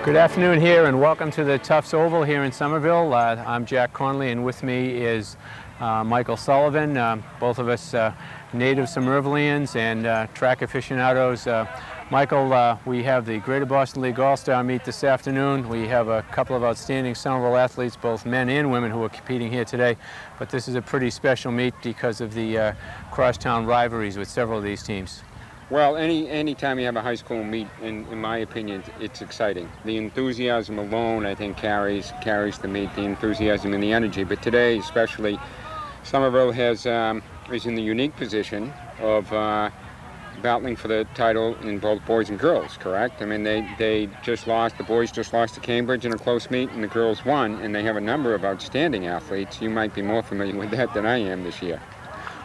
Good afternoon here and welcome to the Tufts Oval here in Somerville. I'm Jack Connolly and with me is Michael Sullivan, both of us native Somervillians and track aficionados. Michael, we have the Greater Boston League All-Star Meet this afternoon. We have a couple of outstanding Somerville athletes, both men and women, who are competing here today. But this is a pretty special meet because of the crosstown rivalries with several of these teams. Well, any time you have a high school meet, in my opinion, it's exciting. The enthusiasm alone, I think, carries the meet, the enthusiasm and the energy. But today, especially, Somerville is in the unique position of battling for the title in both boys and girls, correct? I mean, they just lost, the boys just lost to Cambridge in a close meet, and the girls won, and they have a number of outstanding athletes. You might be more familiar with that than I am this year.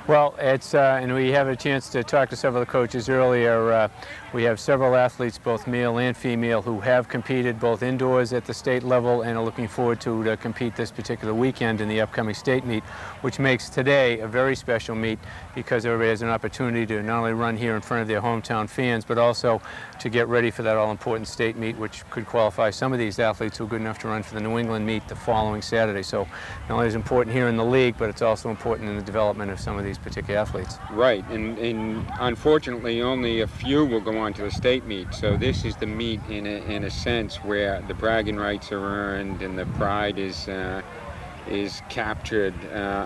Well, it's and we have a chance to talk to several of the coaches earlier. We have several athletes, both male and female, who have competed both indoors at the state level and are looking forward to compete this particular weekend in the upcoming state meet, which makes today a very special meet because everybody has an opportunity to not only run here in front of their hometown fans, but also to get ready for that all-important state meet, which could qualify some of these athletes who are good enough to run for the New England meet the following Saturday. So not only is it important here in the league, but it's also important in the development of some of these particular athletes. Right, and unfortunately only a few will go on to the state meet, so this is the meet in a sense where the bragging rights are earned and the pride is captured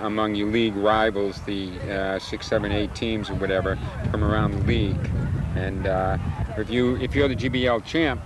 among your league rivals, the 6, 7, 8 teams or whatever from around the league. And if you're the GBL champ,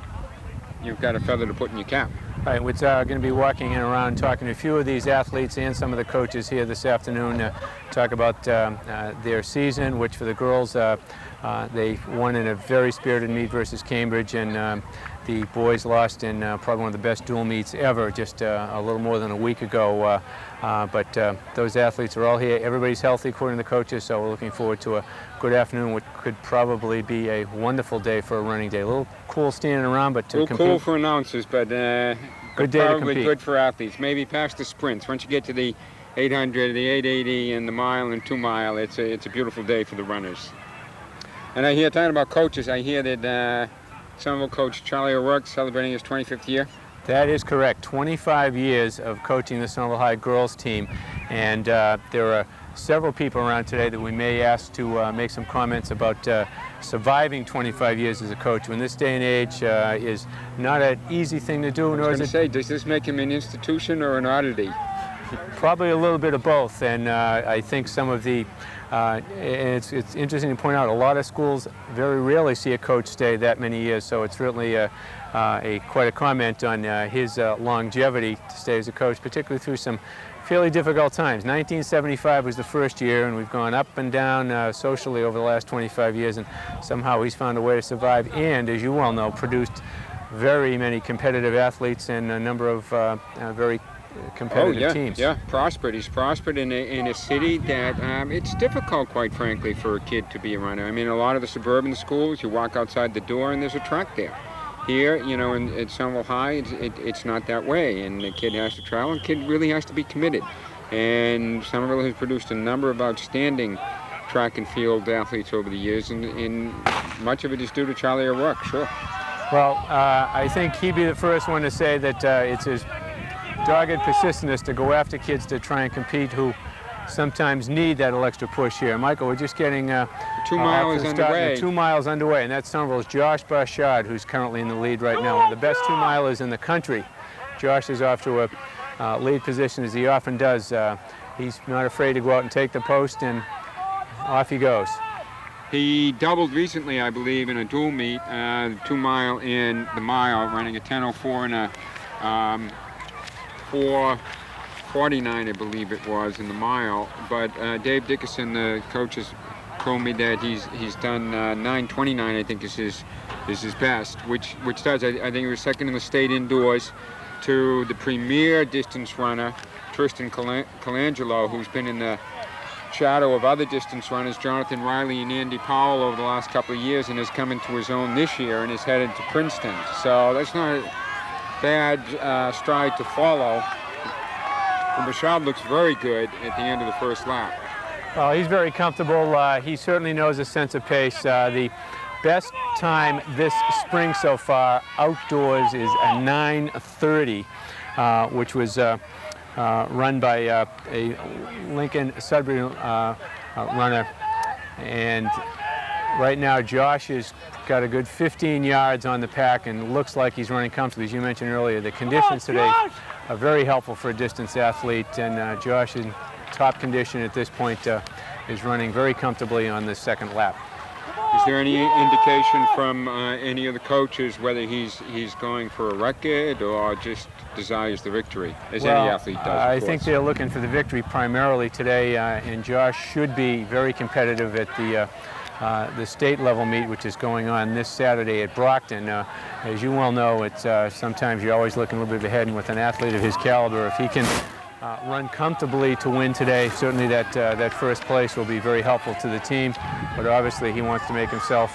you've got a feather to put in your cap. Right, we're going to be walking around talking to a few of these athletes and some of the coaches here this afternoon, talk about their season, which for the girls, they won in a very spirited meet versus Cambridge, and the boys lost in probably one of the best dual meets ever just a little more than a week ago. But those athletes are all here. Everybody's healthy according to the coaches, so we're looking forward to a good afternoon, which could probably be a wonderful day for a running day. A little cool standing around, but to compete. Cool for announcers, but good day probably to compete. Good for athletes. Maybe past the sprints. Once you get to the 800, the 880, and the mile and 2 mile, it's a beautiful day for the runners. And I hear, talking about coaches, I hear that Somerville coach Charlie O'Rourke celebrating his 25th year. That is correct. 25 years of coaching the Somerville High girls team, and there are several people around today that we may ask to make some comments about surviving 25 years as a coach. In this day and age is not an easy thing to do. I was going to say, does this make him an institution or an oddity? Probably a little bit of both, and I think some of the it's interesting to point out a lot of schools very rarely see a coach stay that many years, so it's really quite a comment on his longevity to stay as a coach, particularly through some fairly difficult times. 1975 was the first year, and we've gone up and down socially over the last 25 years, and somehow he's found a way to survive and, as you well know, produced very many competitive athletes and a number of very competitive teams. Yeah, prospered. He's prospered in a city that it's difficult, quite frankly, for a kid to be a runner. I mean, a lot of the suburban schools, you walk outside the door and there's a track there. Here, you know, at Somerville High, it's not that way, and the kid has to travel, and the kid really has to be committed. And Somerville has produced a number of outstanding track and field athletes over the years, and much of it is due to Charlie O'Rourke, sure. Well, I think he'd be the first one to say that it's his dogged persistence to go after kids to try and compete who sometimes need that little extra push here. Michael, we're just getting 2 miles underway. 2 miles underway, and that's Somerville's Josh Barshad, who's currently in the lead right now. One of the best 2 milers in the country. Josh is off to a lead position, as he often does. He's not afraid to go out and take the post, and off he goes. He doubled recently, I believe, in a dual meet, 2 mile and the mile, running a 10:04 and a 4:49, I believe it was, in the mile. But Dave Dickerson, the coach, has told me that he's done 9:29, I think is his best, which does. I think he was second in the state indoors to the premier distance runner, Tristan Colangelo, who's been in the shadow of other distance runners, Jonathan Riley and Andy Powell, over the last couple of years, and has come into his own this year and is headed to Princeton. So that's not a bad stride to follow. And Barshad looks very good at the end of the first lap. Well, he's very comfortable. He certainly knows a sense of pace. The best time this spring so far outdoors is a 9:30, which was run by a Lincoln Sudbury runner. And right now Josh has got a good 15 yards on the pack and looks like he's running comfortably. As you mentioned earlier, the conditions today are very helpful for a distance athlete, and Josh in top condition at this point is running very comfortably on this second lap. Is there any indication from any of the coaches whether he's going for a record or just desires the victory, as any athlete does? I think they're looking for the victory primarily today, and Josh should be very competitive at the state level meet, which is going on this Saturday at Brockton. As you well know, it's sometimes you're always looking a little bit ahead, and with an athlete of his caliber, if he can run comfortably to win today, certainly that first place will be very helpful to the team. But obviously he wants to make himself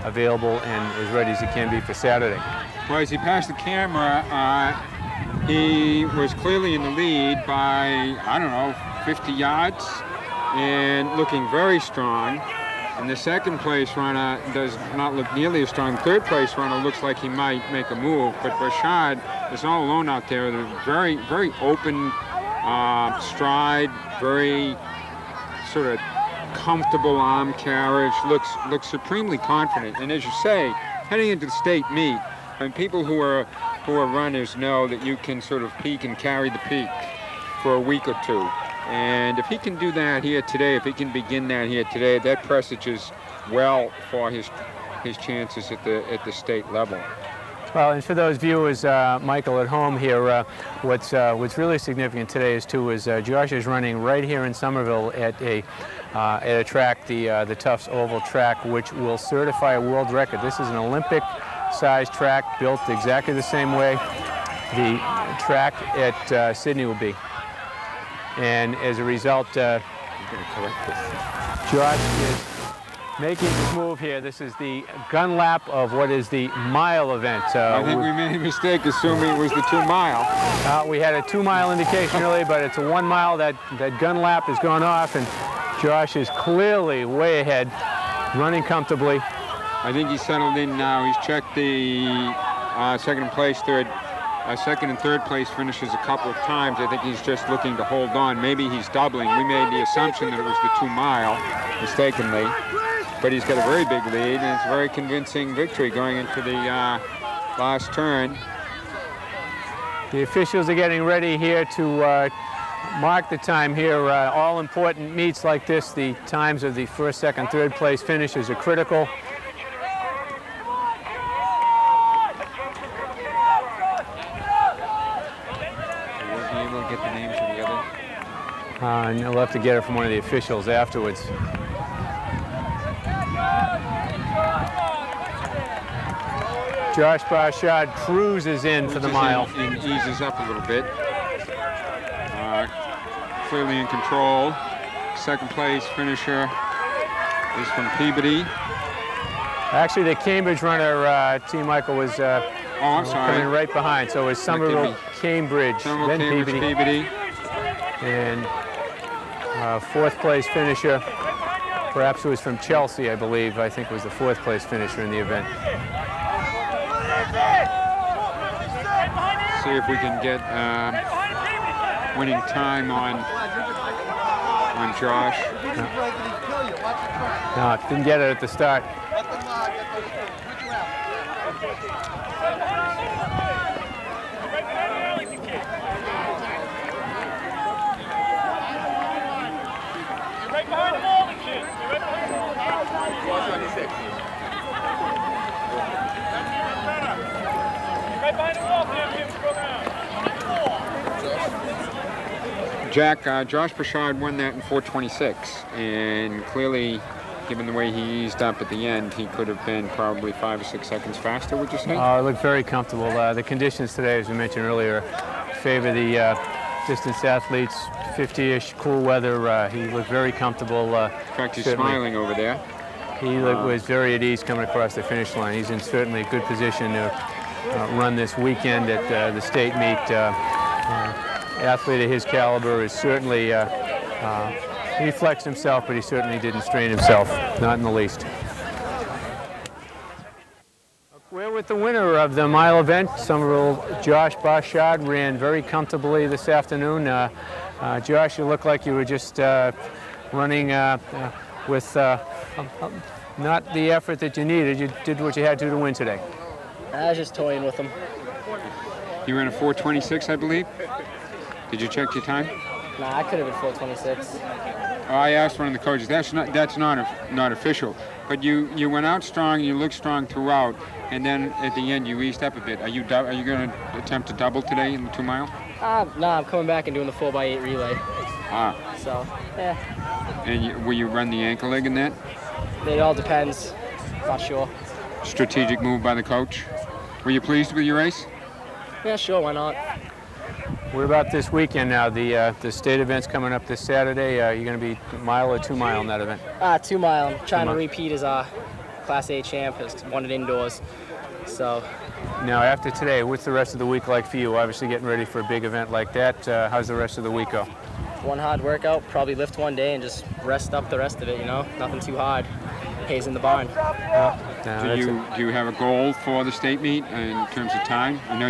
available and as ready as he can be for Saturday. Well, as he passed the camera, he was clearly in the lead by, I don't know, 50 yards and looking very strong. And the second place runner does not look nearly as strong. Third place runner looks like he might make a move, but Rashad is all alone out there. The very, very open stride, very sort of comfortable arm carriage, looks supremely confident. And as you say, heading into the state meet, and people who are runners know that you can sort of peak and carry the peak for a week or two. And if he can do that here today, if he can begin that here today, that presages well for his chances at the state level. Well, and for those viewers, Michael, at home here, what's really significant today is Josh is running right here in Somerville at a track, the Tufts Oval track, which will certify a world record. This is an Olympic-sized track built exactly the same way the track at Sydney will be. And as a result, Josh is making his move here. This is the gun lap of what is the mile event. I think we made a mistake assuming it was the 2 mile. We had a 2 mile indication earlier, but it's a 1 mile. That gun lap has gone off, and Josh is clearly way ahead, running comfortably. I think he's settled in now. He's checked the second and third place finishes a couple of times. I think he's just looking to hold on. Maybe he's doubling. We made the assumption that it was the 2 mile, mistakenly. But he's got a very big lead, and it's a very convincing victory going into the last turn. The officials are getting ready here to mark the time here. All important meets like this, the times of the first, second, third place finishes are critical. Get the names of the other? And you'll have to get it from one of the officials afterwards. Josh Barshad cruises in for the mile. And eases up a little bit. Clearly in control. Second place finisher is from Peabody. Actually, the Cambridge runner, T. Michael, was coming right behind. So it was Somerville, Cambridge, then Peabody. And fourth place finisher, perhaps it was from Chelsea, I believe. I think was the fourth place finisher in the event. See if we can get winning time on Josh. No, didn't get it at the start. Jack, Josh Barshad won that in 4:26, and clearly, given the way he eased up at the end, he could have been probably 5 or 6 seconds faster, would you say? It looked very comfortable. The conditions today, as we mentioned earlier, favor the distance athletes. 50-ish, cool weather. He looked very comfortable. In fact, he's smiling over there. He was very at ease coming across the finish line. He's in certainly a good position to run this weekend at the state meet. Athlete of his caliber is certainly, he flexed himself, but he certainly didn't strain himself, not in the least. We're with the winner of the mile event. Somerville Josh Barshard ran very comfortably this afternoon. Josh, you look like you were just running with not the effort that you needed. You did what you had to win today. I was just toying with them. You ran a 4:26, I believe. Did you check your time? Nah, I could have been 4:26. Oh, I asked one of the coaches. That's not official. But you went out strong. You looked strong throughout, and then at the end you eased up a bit. Are you going to attempt to double today in the 2 mile? Nah, I'm coming back and doing the 4x8 relay. So, yeah. And will you run the ankle leg in that? It all depends. Not sure. Strategic move by the coach. Were you pleased with your race? Yeah, sure. Why not? What about this weekend now? The state event's coming up this Saturday. You're going to be mile or 2 mile in that event? 2 mile. I'm trying to repeat as Class A champ. I won it indoors. So. Now, after today, what's the rest of the week like for you? Obviously getting ready for a big event like that. How's the rest of the week go? One hard workout, probably lift one day and just rest up the rest of it, you know? Nothing too hard. Pays in the barn. Do you have a goal for the state meet in terms of time? I know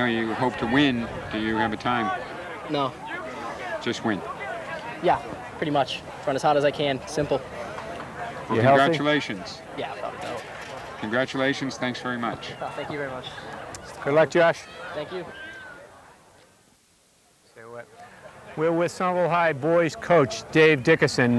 you hope to win. Do you have a time? No. Just win. Yeah, pretty much. Run as hard as I can. Simple. Well, congratulations. Yeah, probably so. Congratulations. Thanks very much. Thank you very much. Good luck, Josh. Thank you. We're with Somerville High boys coach Dave Dickerson.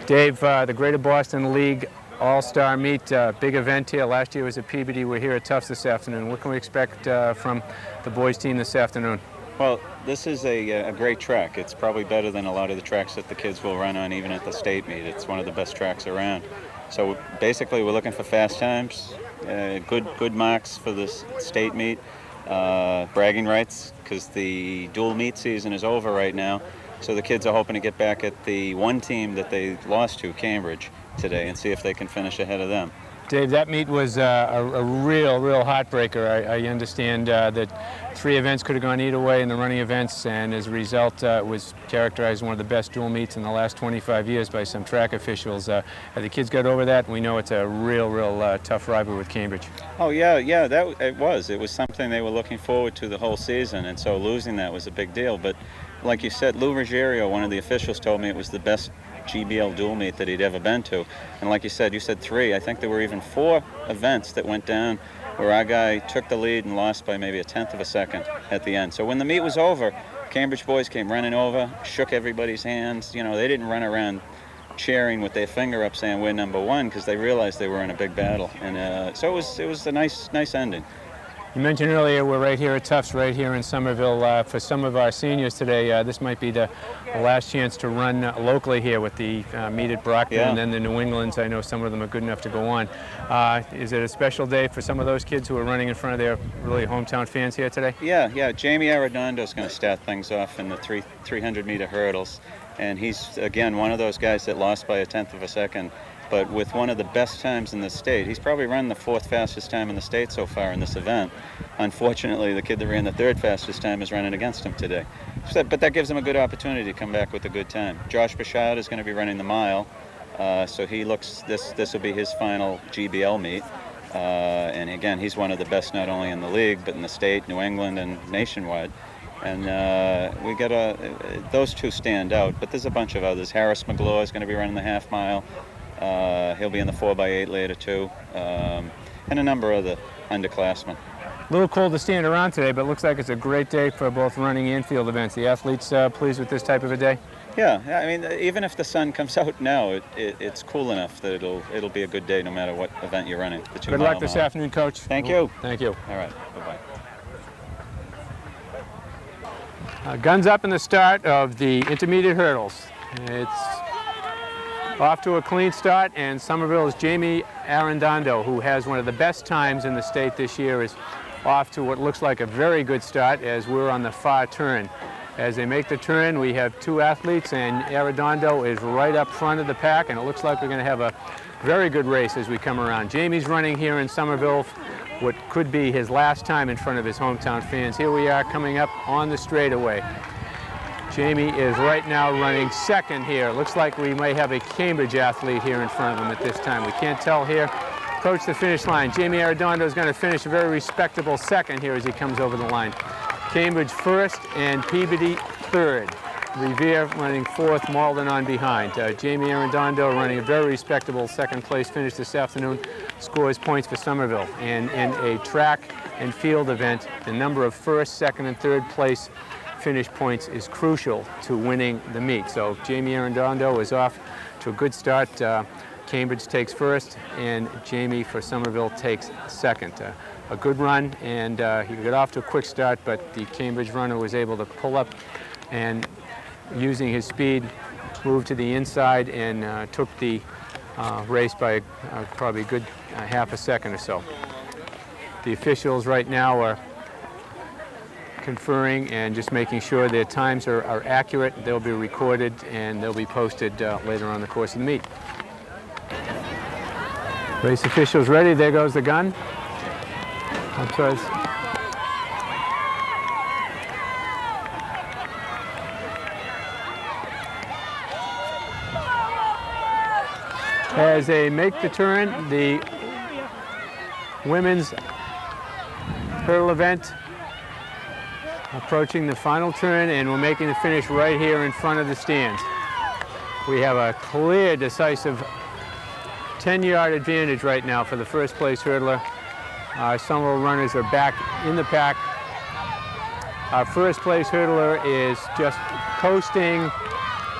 Dave, the Greater Boston League All-Star Meet, big event here. Last year was at Peabody. We're here at Tufts this afternoon. What can we expect from the boys team this afternoon? Well, this is a great track. It's probably better than a lot of the tracks that the kids will run on, even at the state meet. It's one of the best tracks around. So basically, we're looking for fast times, good marks for the state meet, bragging rights, because the dual meet season is over right now. So the kids are hoping to get back at the one team that they lost to, Cambridge, today, and see if they can finish ahead of them. Dave, that meet was a real heartbreaker. I understand that 3 events could have gone either way in the running events, and as a result, it was characterized as one of the best dual meets in the last 25 years by some track officials. Have the kids got over that? We know it's a real tough rivalry with Cambridge. Oh, yeah, it was. It was something they were looking forward to the whole season, and so losing that was a big deal. But like you said, Lou Ruggiero, one of the officials, told me it was the best GBL dual meet that he'd ever been to. And like you said 3. I think there were even 4 events that went down where our guy took the lead and lost by maybe 1/10 of a second at the end. So when the meet was over, Cambridge boys came running over, shook everybody's hands. You know, they didn't run around cheering with their finger up saying we're number 1, because they realized they were in a big battle. And so it was a nice ending. You mentioned earlier we're right here at Tufts, right here in Somerville. For some of our seniors today, this might be the last chance to run locally here with the meet at Brockton, and then the New Englands. I know some of them are good enough to go on. Is it a special day for some of those kids who are running in front of their really hometown fans here today? Yeah. Jamie Arredondo's going to start things off in the 300-meter hurdles. And he's, again, one of those guys that lost by 1/10 of a second. But with one of the best times in the state. He's probably run the 4th fastest time in the state so far in this event. Unfortunately, the kid that ran the 3rd fastest time is running against him today. But that gives him a good opportunity to come back with a good time. Josh Barshard is going to be running the mile, so he looks, this will be his final GBL meet. And again, he's one of the best not only in the league, but in the state, New England, and nationwide. And we got those 2 stand out, but there's a bunch of others. Harris McGlaw is going to be running the half mile. He'll be in the 4x8 later too, and a number of the underclassmen. A little cold to stand around today, but it looks like it's a great day for both running and field events. The athletes pleased with this type of a day? Yeah, I mean, even if the sun comes out now, it's cool enough that it'll be a good day no matter what event you're running. The 2 Good luck this afternoon, Coach. Thank you. Thank you. All right, bye-bye. Guns up in the start of the intermediate hurdles. It's off to a clean start, and Somerville's Jamie Arredondo, who has one of the best times in the state this year, is off to what looks like a very good start as we're on the far turn. As they make the turn, we have 2 athletes, and Arredondo is right up front of the pack, and it looks like we're going to have a very good race as we come around. Jamie's running here in Somerville what could be his last time in front of his hometown fans. Here we are coming up on the straightaway. Jamie is right now running 2nd here. Looks like we may have a Cambridge athlete here in front of him at this time. We can't tell here. approach the finish line. Jamie Arredondo is going to finish a very respectable second here as he comes over the line. Cambridge first and Peabody third. Revere running fourth, Malden on behind. Jamie Arredondo running a very respectable second place finish this afternoon, scores points for Somerville. And in a track and field event, the number of first, second, and third place finish points is crucial to winning the meet. So Jamie Arredondo is off to a good start. Cambridge takes first, and Jamie for Somerville takes second. A good run, and he got off to a quick start, but the Cambridge runner was able to pull up and, using his speed, moved to the inside and took the race by probably a good half a second or so. The officials right now are conferring and just making sure their times are accurate. They'll be recorded and they'll be posted later on in the course of the meet. Race officials ready. There goes the gun. As they make the turn, the women's hurdle event approaching the final turn, and we're making the finish right here in front of the stands. We have a clear, decisive 10-yard advantage right now for the first place hurdler. Our Somerville runners are back in the pack. Our first place hurdler is just coasting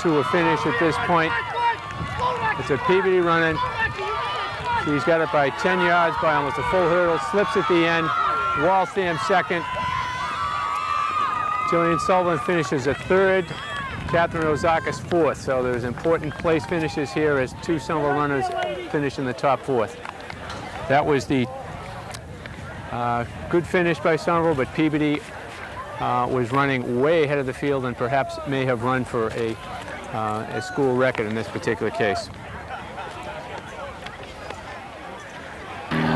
to a finish at this point. It's a Peabody running. She's got it by 10 yards, by almost a full hurdle, slips at the end. Waltham second. Jillian Sullivan finishes at third. Catherine Ozakis fourth. So there's important place finishes here as two Somerville runners finish in the top fourth. That was the good finish by Somerville, but Peabody was running way ahead of the field and perhaps may have run for a school record in this particular case.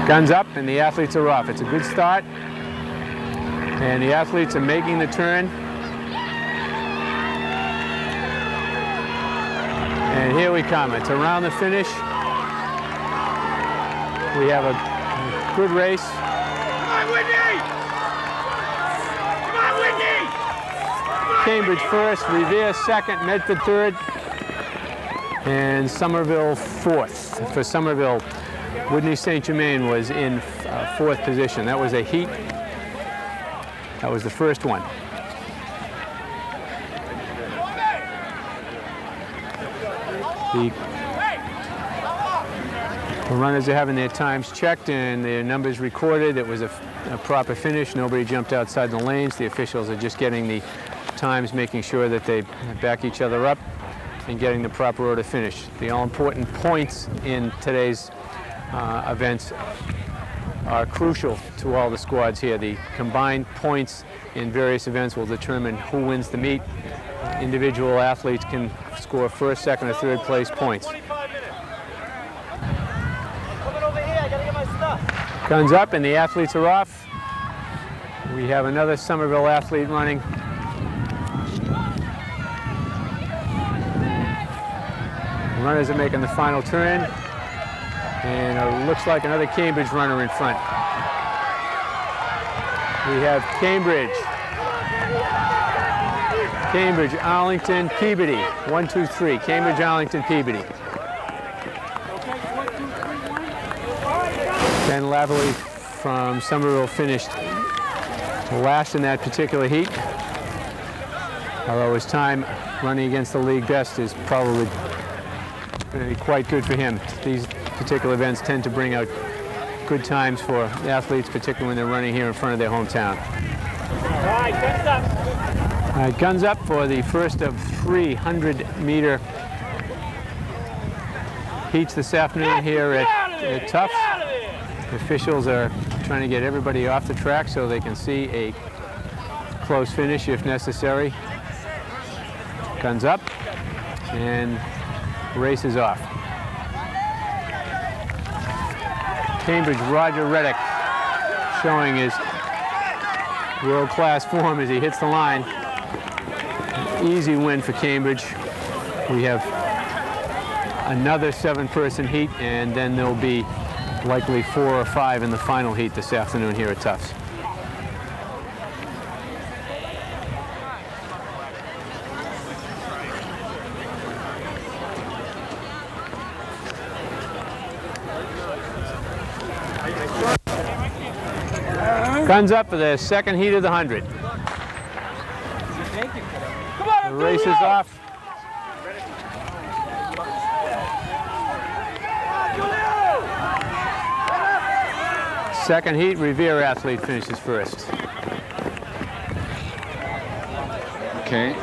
Guns up and the athletes are off. It's a good start. And the athletes are making the turn. And here we come. It's around the finish. We have a good race. Come on, Whitney! Come on, Whitney! Cambridge first, Revere second, Medford third, and Somerville fourth. For Somerville, Whitney St. Germain was in fourth position. That was a heat. That was the first one. The runners are having their times checked and their numbers recorded. It was a proper finish. Nobody jumped outside the lanes. The officials are just getting the times, making sure that they back each other up and getting the proper order finish. The all-important points in today's events are crucial to all the squads here. The combined points in various events will determine who wins the meet. Individual athletes can score first, second, or third place points. Guns up and the athletes are off. We have another Somerville athlete running. The runners are making the final turn. And it looks like another Cambridge runner in front. We have Cambridge, Arlington, Peabody. 1, 2, 3. Cambridge, Arlington, Peabody. Ben Laverly from Somerville finished last in that particular heat. Although his time running against the league best is probably going to be quite good for him. These particular events tend to bring out good times for athletes, particularly when they're running here in front of their hometown. All right, guns up. All right, guns up for the first of 300-meter heats this afternoon here at Tufts. The officials are trying to get everybody off the track so they can see a close finish if necessary. Guns up, and race is off. Cambridge, Roger Reddick showing his world-class form as he hits the line. An easy win for Cambridge. We have another 7-person heat, and then there'll be likely 4 or 5 in the final heat this afternoon here at Tufts. Guns up for the second heat of the 100. The race is off. Second heat, Revere athlete finishes first. Okay.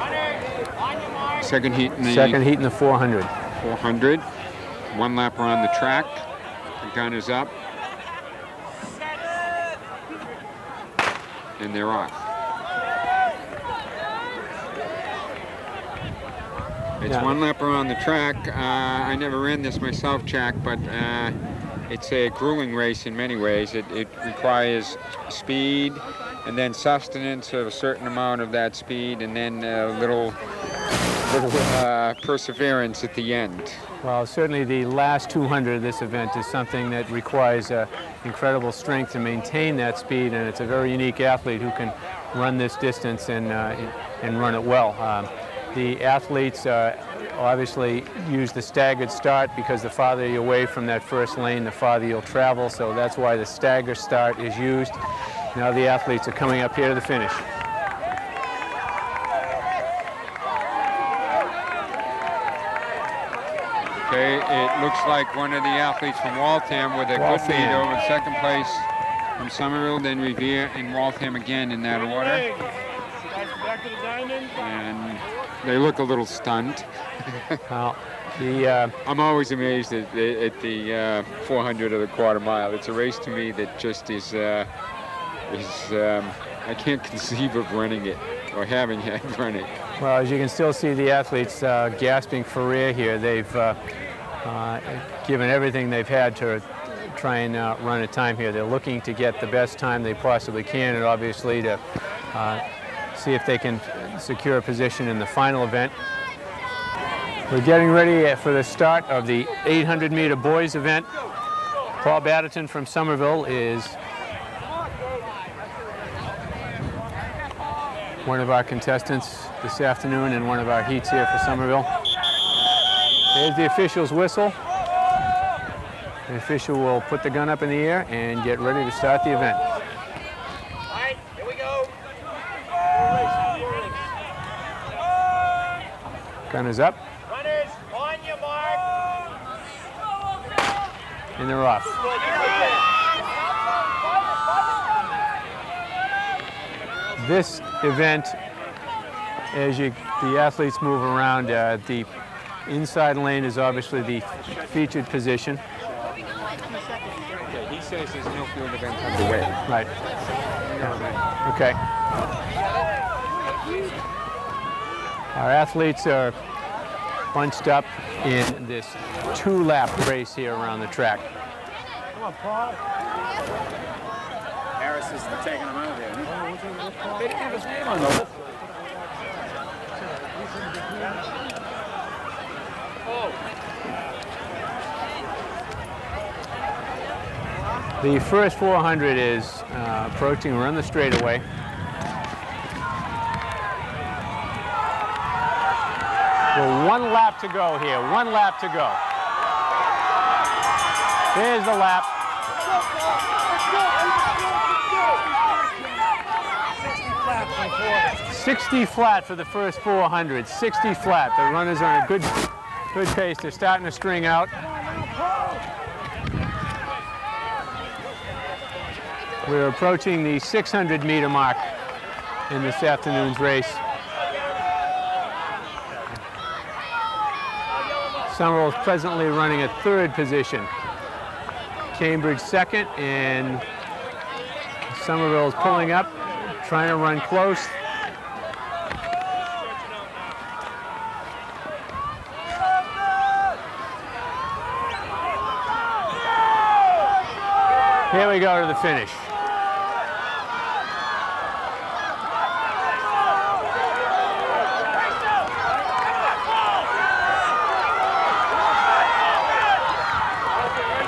Second heat in the 400. 400. 1 lap around the track. The gun is up. And they're off. It's 1 lap around the track. I never ran this myself, Jack, but it's a grueling race in many ways. It requires speed and then sustenance of a certain amount of that speed, and then a little perseverance at the end. Well, certainly the last 200 of this event is something that requires incredible strength to maintain that speed, and it's a very unique athlete who can run this distance and run it well. The athletes obviously use the staggered start because the farther you're away from that first lane, the farther you'll travel, so that's why the stagger start is used. Now the athletes are coming up here to the finish. Okay, it looks like one of the athletes from Waltham with a good lead over second place from Somerville, then Revere and Waltham again in that order. And they look a little stunned. Well, I'm always amazed at the 400 of the quarter mile. It's a race to me that just is I can't conceive of running it or having had run it. Well, as you can still see the athletes gasping for air here. They've given everything they've had to try and run a time here. They're looking to get the best time they possibly can, and obviously to see if they can secure a position in the final event. We're getting ready for the start of the 800-meter boys event. Paul Batterton from Somerville is one of our contestants this afternoon in one of our heats here for Somerville. There's the official's whistle. The official will put the gun up in the air and get ready to start the event. All right, here we go. Gun is up. Runners, on your mark. And they're off. This event, as the athletes move around, the inside lane is obviously the featured position. He says there's no field event underway. Right. Okay. Our athletes are bunched up in this 2-lap race here around the track. Come on, Paul. Harris is taking him out here. They didn't have his name on those. The first 400 is approaching. We're on the straightaway. Well, 1 lap to go here. 1 lap to go. There's the lap. 60 flat for the first 400. 60 flat. The runners are on a good pace. They're starting to string out. We're approaching the 600-meter mark in this afternoon's race. Somerville is presently running a 3rd position. Cambridge 2nd, and Somerville is pulling up, trying to run close. Here we go to the finish.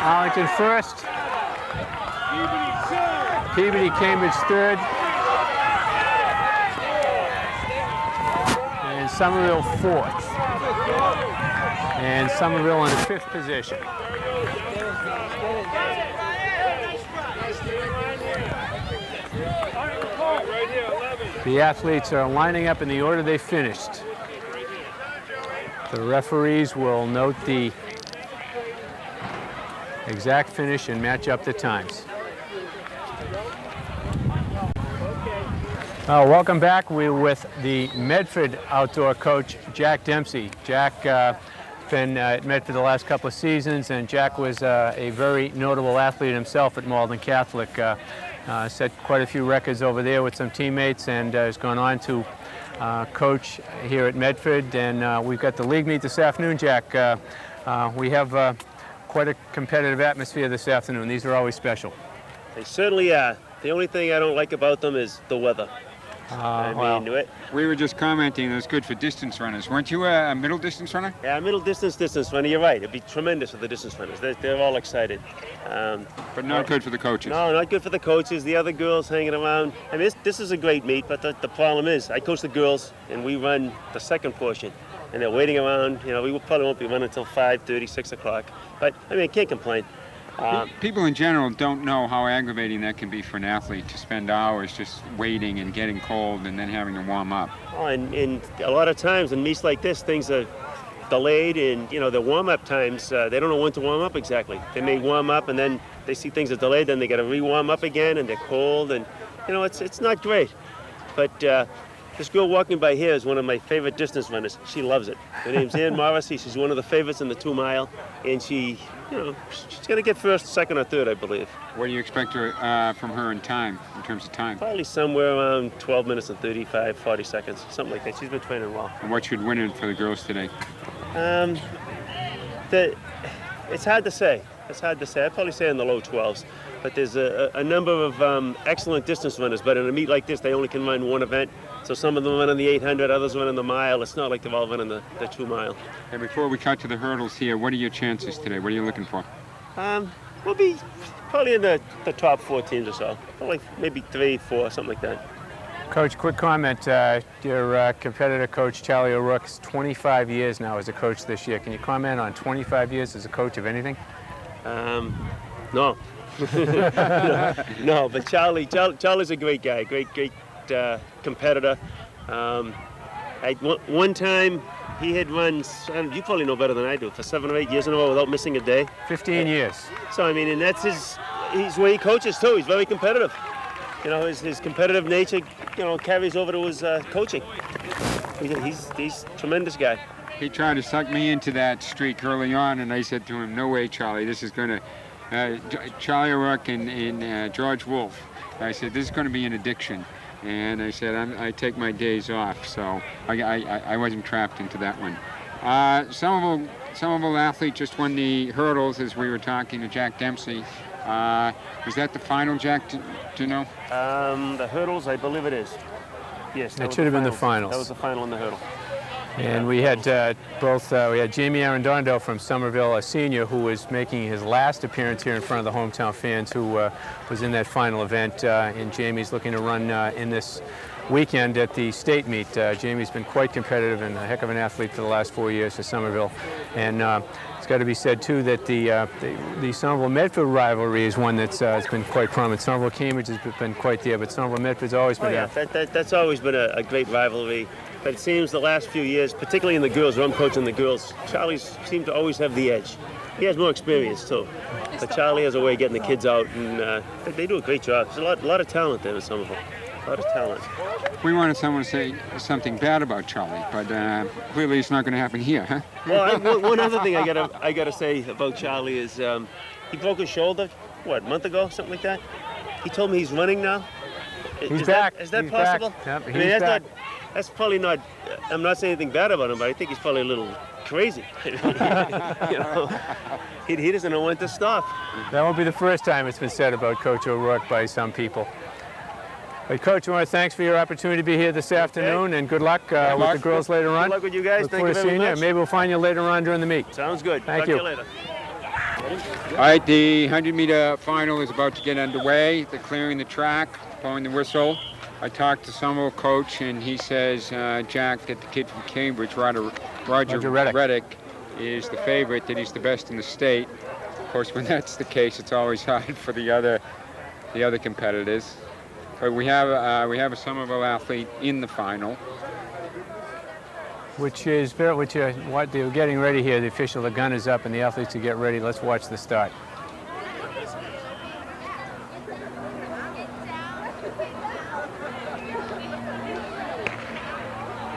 Arlington first. Peabody Cambridge third. And Somerville fourth. And Somerville in fifth position. The athletes are lining up in the order they finished. The referees will note the exact finish and match up the times. Welcome back. We're with the Medford outdoor coach, Jack Dempsey. Jack been at Medford the last couple of seasons, and Jack was a very notable athlete himself at Malden Catholic. Set quite a few records over there with some teammates, and has gone on to coach here at Medford. And we've got the league meet this afternoon, Jack. We have quite a competitive atmosphere this afternoon. These are always special. They certainly are. The only thing I don't like about them is the weather. We were just commenting it was good for distance runners. Weren't you a middle distance runner? Yeah, middle distance runner. You're right. It'd be tremendous for the distance runners. They're all excited. But not good for the coaches. No, not good for the coaches. The other girls hanging around. I mean, this is a great meet, but the problem is I coach the girls, and we run the second portion. And they're waiting around. You know, we probably won't be running until 5:30, 6 o'clock. But, I mean, I can't complain. People in general don't know how aggravating that can be for an athlete to spend hours just waiting and getting cold and then having to warm up. Oh, and a lot of times in meets like this, things are delayed, and, you know, the warm-up times, they don't know when to warm up exactly. They may warm up, and then they see things are delayed, then they got to re-warm up again, and they're cold, and, you know, it's not great. But this girl walking by here is one of my favorite distance runners. She loves it. Her name's Ann Morrissey. She's one of the favorites in the 2 mile, and she, you know, she's going to get first, second, or third, I believe. What do you expect from her in time, in terms of time? Probably somewhere around 12 minutes and 35, 40 seconds, something like that. She's been training well. And what should win it for the girls today? It's hard to say. It's hard to say. I'd probably say in the low 12s. But there's a number of excellent distance runners. But in a meet like this, they only can run one event. So some of them run on the 800, others run on the mile. It's not like they're all running the 2 mile. And before we cut to the hurdles here, what are your chances today? What are you looking for? We'll be probably in the top 4 teams or so. Probably maybe 3, 4, something like that. Coach, quick comment. Your competitor coach, Charlie O'Rourke's 25 years now as a coach this year. Can you comment on 25 years as a coach of anything? No. No, but Charlie's a great guy, great competitor. One time he had run, you probably know better than I do, for 7 or 8 years in a row without missing a day. 15 years. So, I mean, and that's he's where he coaches too. He's very competitive. You know, his competitive nature, you know, carries over to his coaching. He's a tremendous guy. He tried to suck me into that streak early on, and I said to him, no way, Charlie, this is going to, Charlie O'Rourke and George Wolfe, I said, this is going to be an addiction. And I said, I take my days off, so I wasn't trapped into that one. Somerville athlete just won the hurdles as we were talking to Jack Dempsey. Was that the final, Jack, do you know? The hurdles, I believe it is. Yes. It should have been the finals. That was the final in the hurdle. And we had we had Jamie Arredondo from Somerville, a senior, who was making his last appearance here in front of the hometown fans, who was in that final event. And Jamie's looking to run in this weekend at the state meet. Jamie's been quite competitive and a heck of an athlete for the last 4 years for Somerville. And it's got to be said, too, that the Somerville-Medford rivalry is one that's been quite prominent. Somerville-Cambridge has been quite there, but Somerville-Medford's always been that's always been a great rivalry. But it seems the last few years, particularly in the girls, where I'm coaching the girls, Charlie's seemed to always have the edge. He has more experience, too. But Charlie has a way of getting the kids out, and they do a great job. There's a lot of talent there in Somerville. A lot of talent. We wanted someone to say something bad about Charlie, but clearly it's not going to happen here, huh? Well, one other thing I gotta say about Charlie is he broke his shoulder, what, a month ago, something like that? He told me he's running now. He's back. Is that He's possible? Back. Yep, I mean, he's back. That's probably not, I'm not saying anything bad about him, but I think he's probably a little crazy. You know, he doesn't know when to stop. That won't be the first time it's been said about Coach O'Rourke by some people. But Coach, I want to thanks for your opportunity to be here this afternoon, and good luck with the girls later on. Good luck with you guys. Look Thank forward you to very seeing much. you. Maybe we'll find you later on during the meet. Sounds good. Thank Talk you. to you later. right, the 100-meter final is about to get underway. They're clearing the track, blowing the whistle. I talked to Somerville coach, and he says, Jack, that the kid from Cambridge, Roger Reddick, is the favorite, that he's the best in the state. Of course, when that's the case, it's always hard for the other competitors. But we have a Somerville athlete in the final. What they're getting ready here. The official, the gun is up, and the athletes to get ready. Let's watch the start.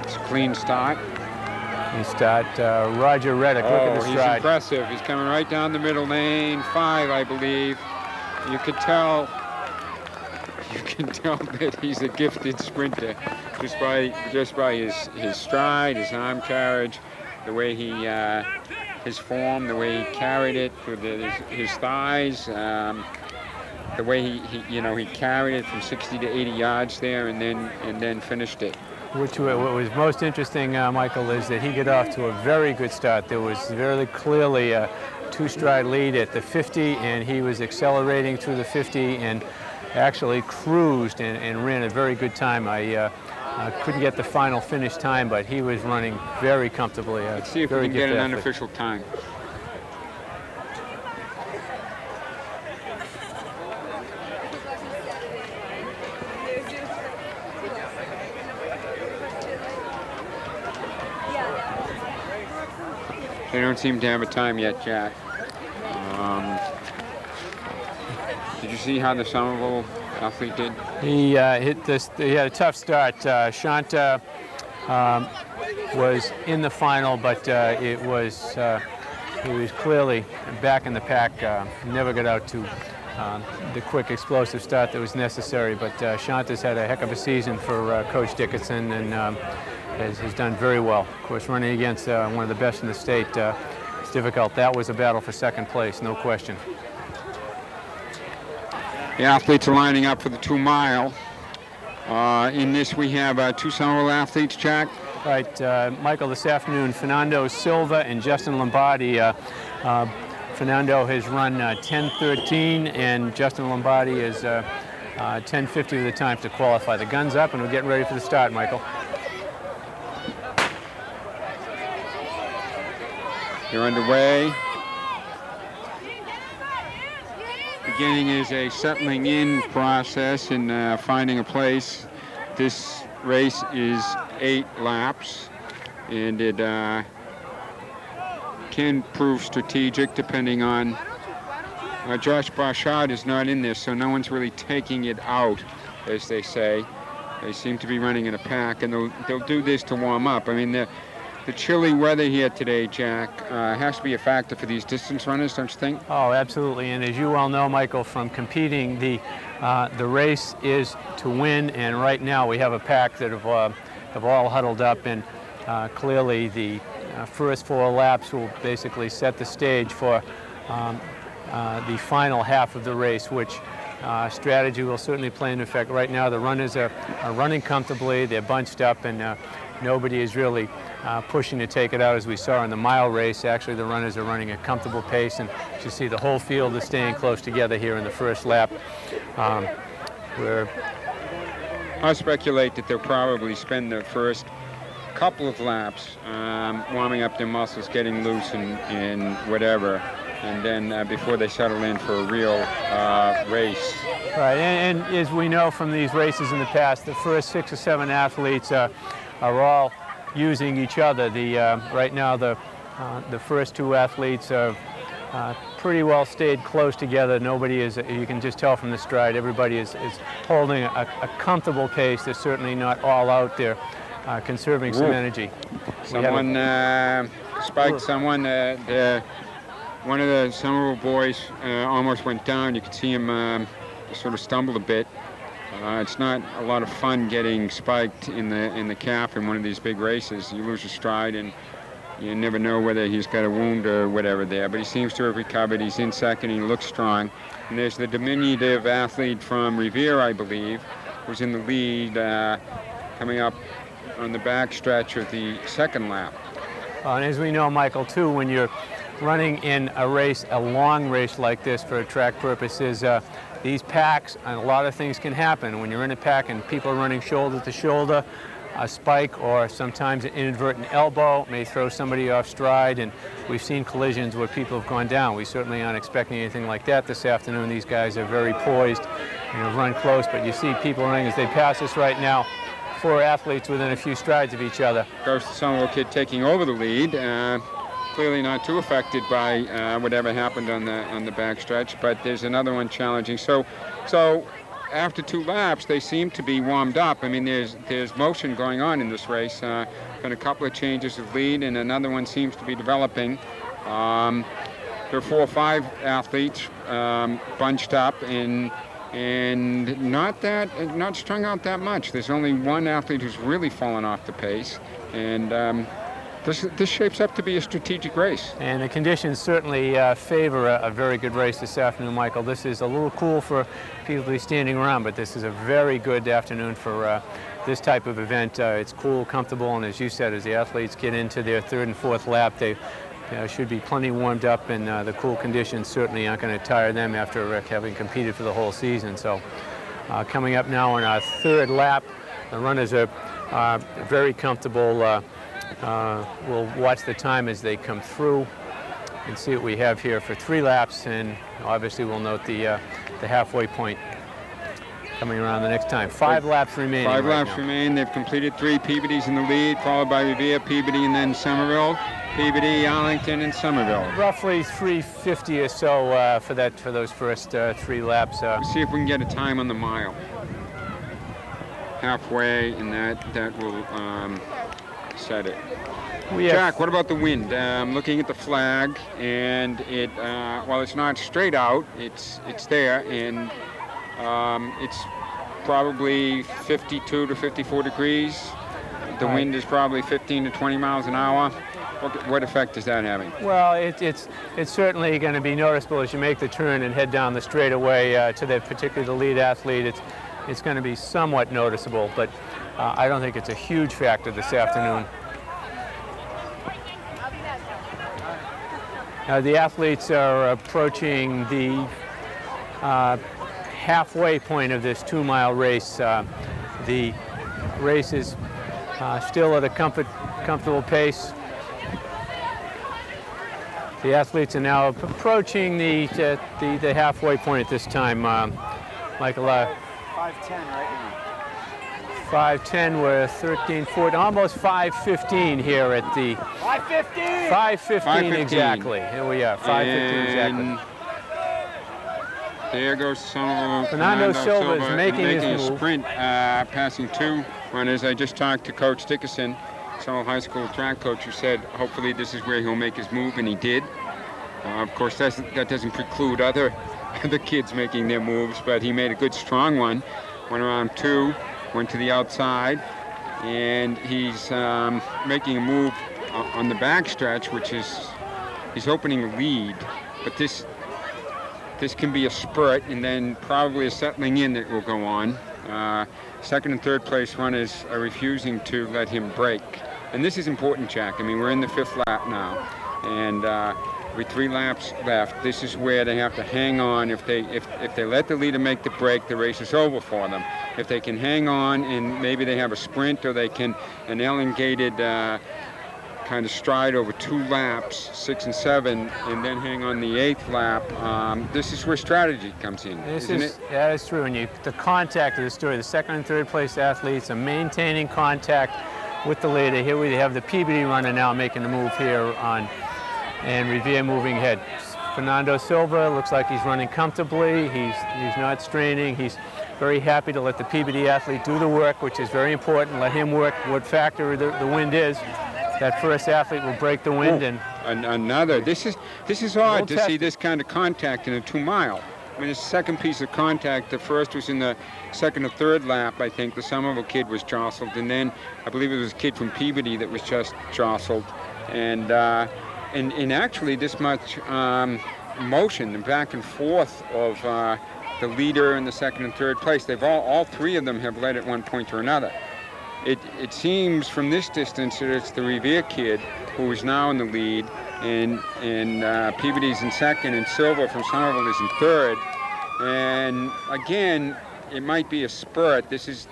It's a clean start. We start Roger Reddick. Look at the stride. He's impressive. He's coming right down the middle lane, 5, I believe. You can tell that he's a gifted sprinter just by his stride, his arm carriage, the way his form, the way he carried it with his thighs, the way he carried it from 60 to 80 yards there, and then finished it. What was most interesting, Michael, is that he got off to a very good start. There was very clearly a 2-stride lead at the 50, and he was accelerating through the 50 and actually cruised and ran a very good time. I couldn't get the final finish time, but he was running very comfortably. Let's see if we can get an unofficial time. They don't seem to have a time yet, Jack. Did you see how the Somerville athlete did? He hit this. He had a tough start. Shanta was in the final, but he was clearly back in the pack. Never got out to the quick, explosive start that was necessary. But Shanta's had a heck of a season for Coach Dickinson, and has done very well. Of course, running against one of the best in the state, it's difficult. That was a battle for second place, no question. The athletes are lining up for the 2-mile. In this, we have 2 Somerville athletes, Jack. Right, Michael, this afternoon, Fernando Silva and Justin Lombardi. Fernando has run 10:13, and Justin Lombardi is 10:50 of the time to qualify. The gun's up, and we're getting ready for the start, Michael. They're underway. Beginning is a settling in process and finding a place. This race is 8 laps, and it can prove strategic depending on Josh Barshard is not in this, so no one's really taking it out, as they say. They seem to be running in a pack, and they'll do this to warm up. I mean, the chilly weather here today, Jack, has to be a factor for these distance runners, don't you think? Oh, absolutely. And as you well know, Michael, from competing, the race is to win. And right now we have a pack that have all huddled up, and clearly the first 4 laps will basically set the stage for the final half of the race, which strategy will certainly play into effect. Right now, the runners are running comfortably. They're bunched up, and nobody is really pushing to take it out, as we saw in the mile race. Actually, the runners are running a comfortable pace, and you see the whole field is staying close together here in the first lap. I speculate that they'll probably spend the first couple of laps warming up their muscles, getting loose and whatever, and then before they settle in for a real race. Right, and as we know from these races in the past, the first 6 or 7 athletes are all using each other. Right now, the first 2 athletes are pretty well stayed close together. Nobody is, you can just tell from the stride, everybody is holding a comfortable pace. They're certainly not all out there conserving some energy. Someone spiked someone. One of the Somerville boys almost went down. You could see him sort of stumble a bit. It's not a lot of fun getting spiked in the calf in one of these big races. You lose your stride, and you never know whether he's got a wound or whatever there. But he seems to have recovered. He's in second. He looks strong. And there's the diminutive athlete from Revere, I believe, who's in the lead, coming up on the back stretch of the second lap. And as we know, Michael, too, when you're running in a race, a long race like this for track purposes, these packs, and a lot of things can happen when you're in a pack and people are running shoulder to shoulder. A spike or sometimes an inadvertent elbow may throw somebody off stride, and we've seen collisions where people have gone down. We certainly aren't expecting anything like that this afternoon. These guys are very poised and run close, but you see people running as they pass us right now. 4 athletes within a few strides of each other. Goes to Somerville kid taking over the lead. Clearly not too affected by whatever happened on the backstretch, but there's another one challenging. So after 2 laps, they seem to be warmed up. I mean, there's motion going on in this race. Been a couple of changes of lead, and another one seems to be developing. There are 4 or 5 athletes bunched up and not strung out that much. There's only one athlete who's really fallen off the pace, and this shapes up to be a strategic race. And the conditions certainly favor a very good race this afternoon, Michael. This is a little cool for people to be standing around, but this is a very good afternoon for this type of event. It's cool, comfortable, and as you said, as the athletes get into their 3rd and 4th lap, they should be plenty warmed up, and the cool conditions certainly aren't going to tire them after having competed for the whole season. So coming up now on our 3rd lap, the runners are very comfortable. We'll watch the time as they come through and see what we have here for 3 laps, and obviously we'll note the halfway point coming around the next time. 5 laps remaining. 5 laps now. remain. They've completed 3. Peabody's in the lead, followed by Revere, Peabody, and then Somerville. Peabody, Arlington, and Somerville. Roughly 3:50 or so for those first 3 laps. Let's see if we can get a time on the mile. Halfway, and that will set it. Jack, what about the wind? I'm looking at the flag, and it while it's not straight out, it's there, and it's probably 52 to 54 degrees. The wind is probably 15 to 20 miles an hour. What effect is that having? Well, it's certainly going to be noticeable as you make the turn and head down the straightaway to that particular lead athlete. It's going to be somewhat noticeable, but I don't think it's a huge factor this afternoon. The athletes are approaching the halfway point of this 2-mile race. The race is still at a comfortable pace. The athletes are now approaching the halfway point at this time. Michael, 5:10 right now. 5:10, we're 13, 14, almost 5:15 here at the 5:15. 5:15 exactly. Here we are, 5:15 exactly. There goes Fernando Silva is making his a move. sprint, passing 2 runners. I just talked to Coach Dickerson, Sullivan High School track coach, who said hopefully this is where he'll make his move, and he did. Of course, that doesn't preclude other kids making their moves, but he made a good strong one. Went around 2, went to the outside, and he's making a move on the backstretch, which is he's opening a lead, but this can be a spurt and then probably a settling in that will go on. 2nd and 3rd place runners are refusing to let him break. And this is important, Jack. I mean, we're in the 5th lap now, and with 3 laps left, this is where they have to hang on. If they let the leader make the break, the race is over for them. If they can hang on and maybe they have a sprint, or they can an elongated kind of stride over 2 laps, 6 and 7, and then hang on the 8th lap. This is where strategy comes in, isn't it? That is true. And the contact of the story, the 2nd and 3rd place athletes are maintaining contact with the leader. Here we have the Peabody runner now making the move here on, and Revere moving ahead. Fernando Silva looks like he's running comfortably. He's not straining. He's very happy to let the Peabody athlete do the work, which is very important. Let him work what factor the wind is. That first athlete will break the wind. And another. This is odd to see this kind of contact in a 2-mile. I mean, the second piece of contact, the first was in the 2nd or 3rd lap, I think. The Somerville kid was jostled, and then I believe it was a kid from Peabody that was just jostled. And actually this much motion and back and forth of the leader in the 2nd and 3rd place. They've all 3 of them have led at one point or another. It seems from this distance that it's the Revere kid who is now in the lead. and Peabody's in second, and Silva from Somerville is in third. And again, it might be a spurt. This is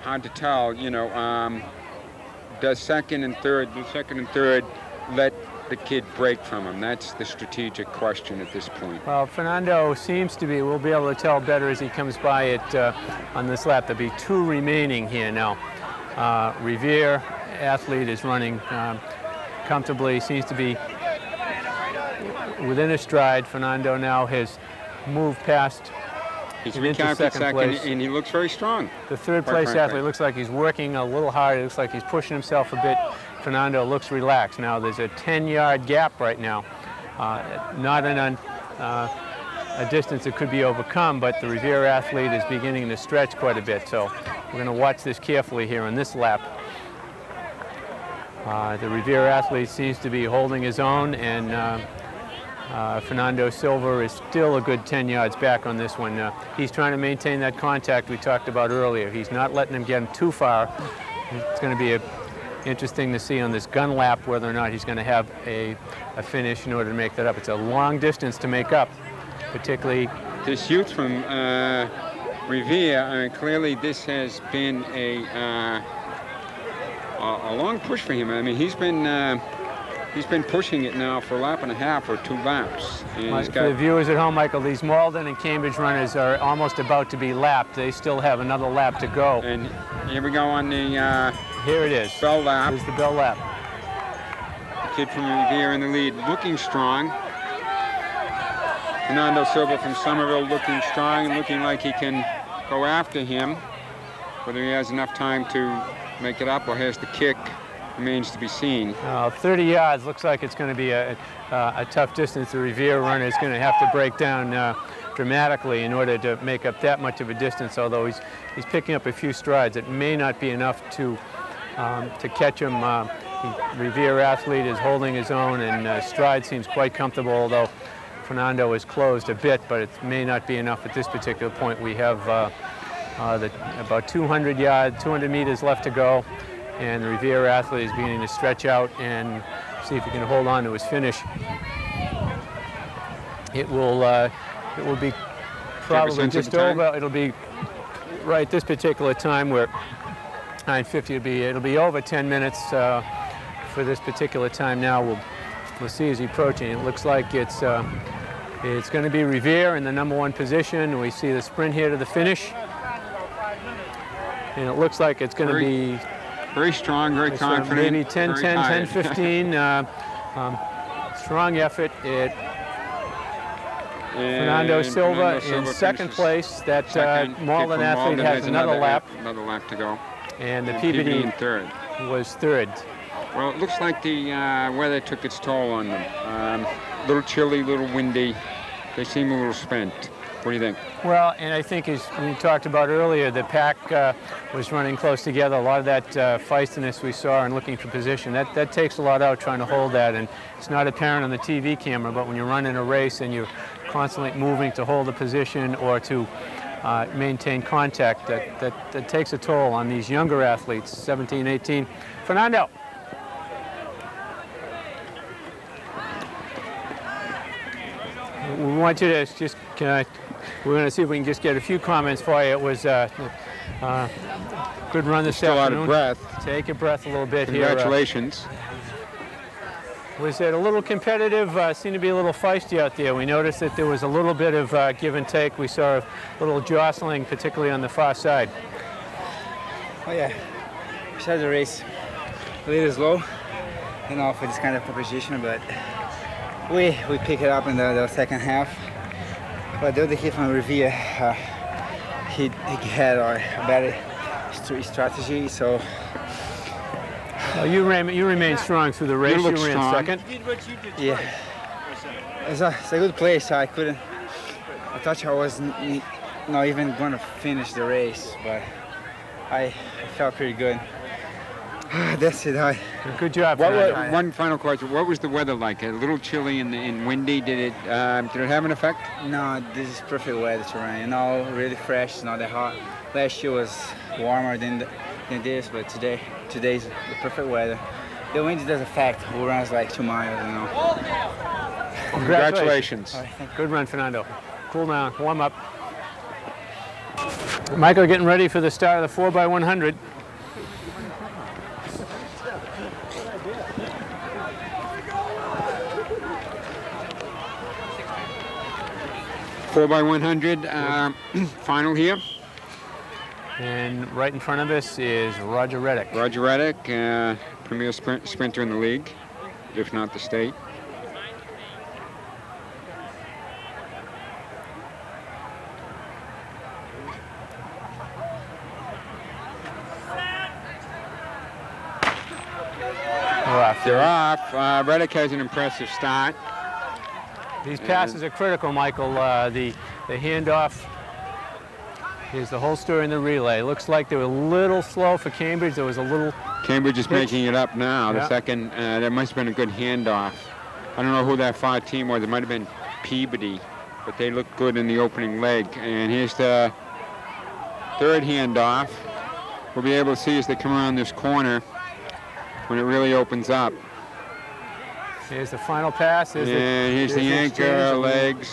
hard to tell. You know, does second and third let the kid break from him? That's the strategic question at this point. Well, Fernando seems to be, we'll be able to tell better as he comes by it on this lap. There'll be 2 remaining here now. Revere, athlete, is running comfortably, seems to be within a stride. Fernando now has moved past. He's into recounted second, place. and he looks very strong. The third place athlete looks like he's working a little hard. It looks like he's pushing himself a bit. Fernando looks relaxed. Now there's a 10-yard gap right now. Not a distance that could be overcome, but the Revere athlete is beginning to stretch quite a bit. So we're going to watch this carefully here in this lap. The Revere athlete seems to be holding his own, and Fernando Silva is still a good 10 yards back on this one. He's trying to maintain that contact we talked about earlier. He's not letting him get him too far. It's going to be interesting to see on this gun lap whether or not he's going to have a finish in order to make that up. It's a long distance to make up, particularly this youth from Revere. I mean, clearly this has been a long push for him. I mean, he's been pushing it now for a lap and a half or 2 laps. And for the viewers at home, Michael, these Malden and Cambridge runners are almost about to be lapped. They still have another lap to go. And here we go on the here it is. Bell lap. Here's the Bell lap. The kid from Revere in the lead, looking strong. Fernando Silva from Somerville looking strong and looking like he can go after him. Whether he has enough time to make it up or has the kick remains to be seen. 30 yards looks like it's going to be a tough distance. The Revere runner is going to have to break down dramatically in order to make up that much of a distance, although he's picking up a few strides. It may not be enough to catch him. The Revere athlete is holding his own, and stride seems quite comfortable, although Fernando is closed a bit, but it may not be enough at this particular point. We have about 200 meters left to go, and the Revere athlete is beginning to stretch out and see if he can hold on to his finish. It will be probably just over. It'll be right this particular time where 9:50 it'll be over 10 minutes for this particular time now. We'll see as he's approaching. It looks like it's going to be Revere in the #1 position. We see the sprint here to the finish, and it looks like it's going to be very strong, very confident. Maybe 10-10, 10-15. Strong effort. Fernando Silva in second place. That Malden athlete has another lap. Another lap to go. And the Peabody in third. Was third. Well, it looks like the weather took its toll on them. A little chilly, a little windy. They seem a little spent. What do you think? Well, and I think as we talked about earlier, the pack was running close together. A lot of that feistiness we saw in looking for position, that takes a lot out trying to hold that. And it's not apparent on the TV camera, but when you're running a race and you're constantly moving to hold a position or to maintain contact, that takes a toll on these younger athletes, 17, 18. Fernando. We want you to just, we're going to see if we can just get a few comments for you. It was a good run this afternoon. Still out of breath. Take a breath a little bit here. Congratulations. Was it a little competitive? Seemed to be a little feisty out there. We noticed that there was a little bit of give and take. We saw a little jostling, particularly on the far side. Oh yeah, we started the race a little slow, for this kind of proposition, but we pick it up in the second half. But the other kid from Revere, he had a better strategy, so. You remained strong through the race. You ran strong. Second. Yeah. It's a good place. I thought I was not even going to finish the race, but I felt pretty good. That's it. Good job. One final question. What was the weather like? A little chilly and windy. Did it have an effect? No, this is perfect weather to run. Really fresh. It's not that hot. Last year was warmer than this, but today's the perfect weather. the wind does affect who runs like 2 miles, you know. Congratulations. All right, thank you. Good run, Fernando. Cool down, warm up. Michael getting ready for the start of the 4x100. Four by 100 final here. And right in front of us is Roger Reddick. Roger Reddick, premier sprinter in the league, if not the state. They're off. Reddick has an impressive start. These passes are critical, Michael. The handoff is the whole story in the relay. Looks like they were a little slow for Cambridge. There was a little... Cambridge is making it up now. Yeah. The second, that must have been a good handoff. I don't know who that far team was. It might have been Peabody, but they looked good in the opening leg. And here's the third handoff. We'll be able to see as they come around this corner when it really opens up. Here's the final pass. And here's the anchor legs.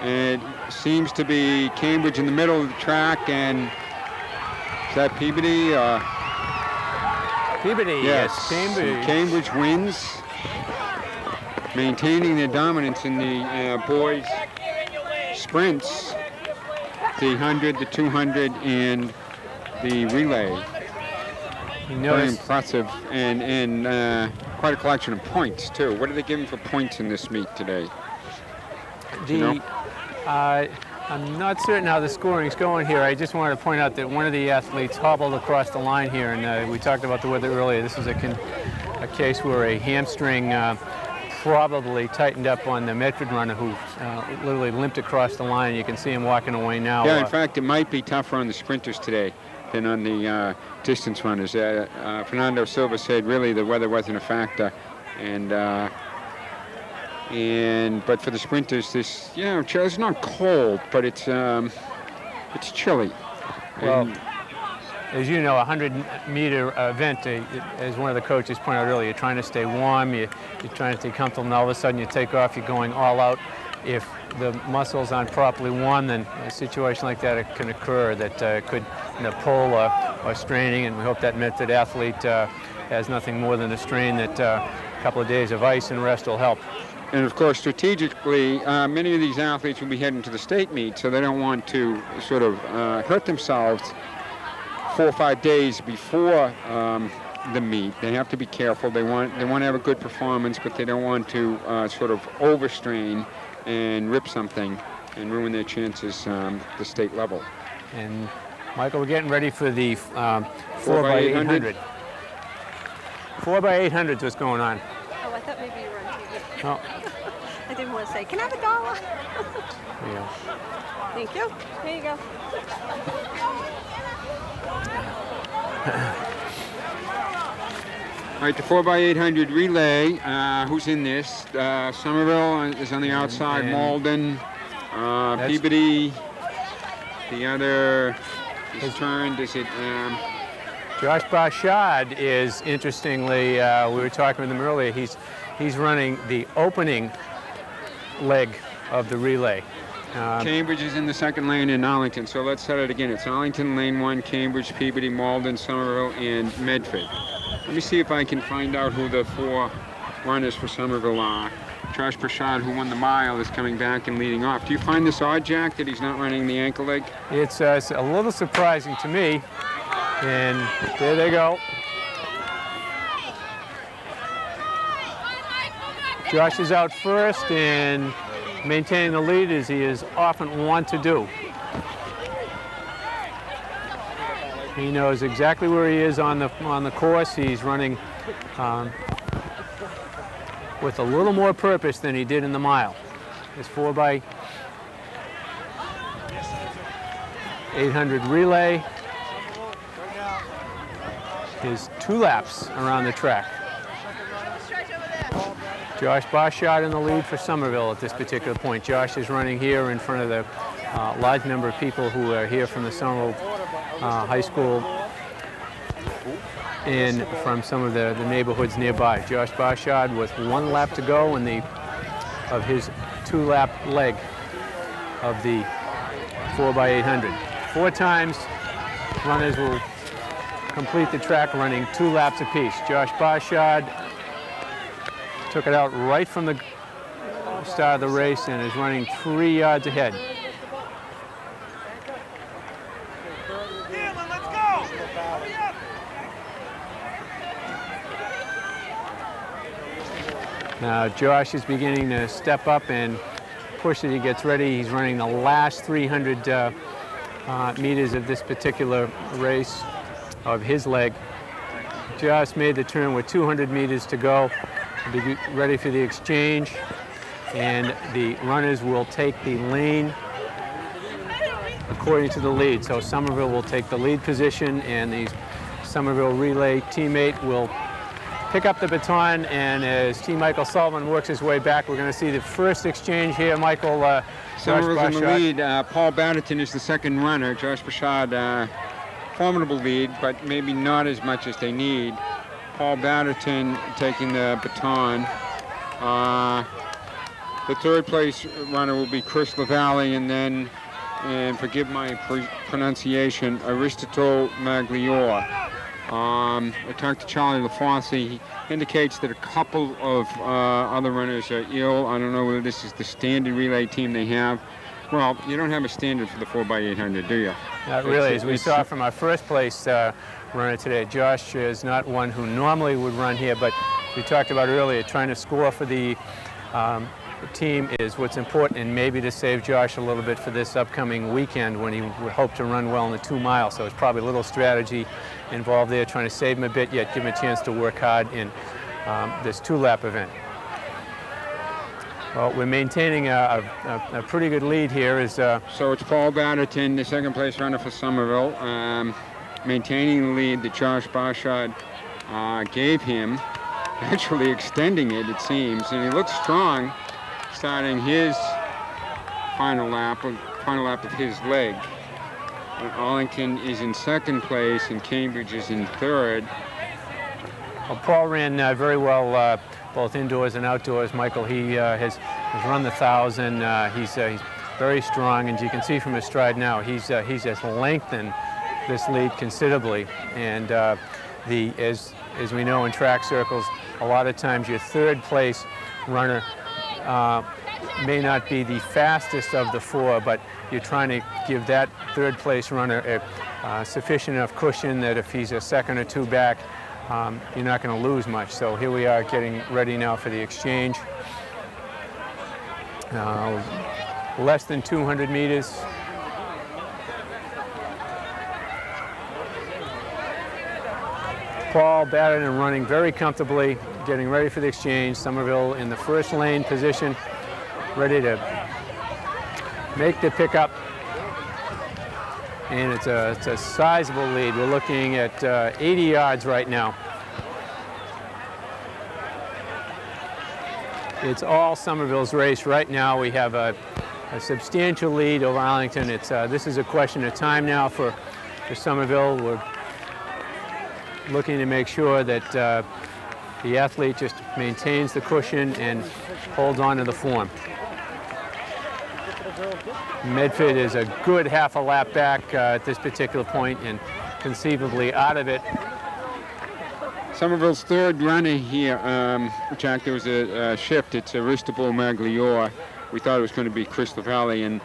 And it seems to be Cambridge in the middle of the track, and is that Peabody? Peabody, yes, Cambridge. Cambridge wins, maintaining their dominance in the boys' sprints, the 100, the 200, and the relay. Very impressive, and quite a collection of points, too. What are they giving for points in this meet today? I'm not certain how the scoring's going here. I just wanted to point out that one of the athletes hobbled across the line here, and we talked about the weather earlier. This is a case where a hamstring probably tightened up on the Medford runner, who literally limped across the line. You can see him walking away now. Yeah, in fact, it might be tougher on the sprinters today than on the distance runners. Fernando Silva said really the weather wasn't a factor, but for the sprinters, this, it's not cold, but it's chilly. Well, as you know, a 100-meter event, as one of the coaches pointed out earlier, you're trying to stay warm, you're trying to stay comfortable, and all of a sudden you take off, you're going all out. If the muscles aren't properly warm, then a situation like that can occur that could pull or straining, and we hope that Medford athlete has nothing more than a strain, that a couple of days of ice and rest will help. And of course, strategically, many of these athletes will be heading to the state meet, so they don't want to sort of hurt themselves 4 or 5 days before the meet. They have to be careful. They want to have a good performance, but they don't want to sort of overstrain and rip something and ruin their chances at the state level. And Michael, we're getting ready for the 4x800. 4x800 is what's going on. Oh, I thought maybe you were on TV. Oh. I didn't want to say, can I have $1? Yeah. Thank you. Here you go. All right, the 4x800 relay, who's in this? Somerville is on the outside, Malden, Peabody, the other is turned, is it? Josh Barshad is, interestingly, we were talking with him earlier, he's running the opening leg of the relay. Cambridge is in the second lane in Arlington, so let's set it again. It's Arlington, lane 1, Cambridge, Peabody, Malden, Somerville, and Medford. Let me see if I can find out who the 4 runners for Somerville are. Josh Barshad, who won the mile, is coming back and leading off. Do you find this odd, Jack, that he's not running the ankle leg? It's a little surprising to me. And there they go. Josh is out first and maintaining the lead as he is often want to do. He knows exactly where he is on the course. He's running with a little more purpose than he did in the mile. His 4x800 relay. His 2 laps around the track. Josh Barshad in the lead for Somerville at this particular point. Josh is running here in front of the large number of people who are here from the Somerville High School in from some of the neighborhoods nearby. Josh Barshard with 1 lap to go in of his 2-lap leg of the 4x800. 4 times runners will complete the track running 2 laps apiece. Josh Barshard took it out right from the start of the race and is running 3 yards ahead. Now Josh is beginning to step up and push as he gets ready. He's running the last 300 meters of this particular race of his leg. Just made the turn with 200 meters to go. Be ready for the exchange, and the runners will take the lane according to the lead. So Somerville will take the lead position, and the Somerville relay teammate will pick up the baton, and as T. Michael Sullivan works his way back, we're going to see the first exchange here. Michael, Somerville's in the lead. Paul Batterton is the second runner. Josh Barshard, formidable lead, but maybe not as much as they need. Paul Batterton taking the baton. The third place runner will be Chris LaValle, and then, and forgive my pronunciation, Aristotle Magliore. I talked to Charlie LaFonce. He indicates that a couple of other runners are ill. I don't know whether this is the standard relay team they have. Well, you don't have a standard for the 4x800, do you? Not really. As we saw from our first place runner today, Josh is not one who normally would run here, but we talked about earlier, trying to score for the team is what's important, and maybe to save Josh a little bit for this upcoming weekend when he would hope to run well in the 2 miles. So it's probably a little strategy involved there, trying to save him a bit, yet give him a chance to work hard in this 2-lap event. Well, we're maintaining a pretty good lead here. So it's Paul Batterton, the second place runner for Somerville, maintaining the lead that Josh Barshard gave him, actually extending it, it seems, and he looks strong starting his final lap of his leg. And Arlington is in second place and Cambridge is in third. Well, Paul ran very well both indoors and outdoors. Michael, he has run the 1,000. He's very strong, and you can see from his stride now, he's just lengthened this lead considerably. And as we know in track circles, a lot of times your third place runner may not be the fastest of the 4, but you're trying to give that third place runner a sufficient enough cushion that if he's a second or 2 back, you're not going to lose much. So here we are getting ready now for the exchange. Less than 200 meters. Paul Batterton running very comfortably, getting ready for the exchange. Somerville in the first lane position, ready to make the pickup. And it's a sizable lead. We're looking at 80 yards right now. It's all Somerville's race right now. We have a substantial lead over Arlington. This is a question of time now for Somerville. We're looking to make sure that the athlete just maintains the cushion and holds on to the form. Medford is a good half a lap back at this particular point and conceivably out of it. Somerville's third runner here, Jack, there was a shift. It's Aristobal Magliore. We thought it was going to be Chris LaValle, and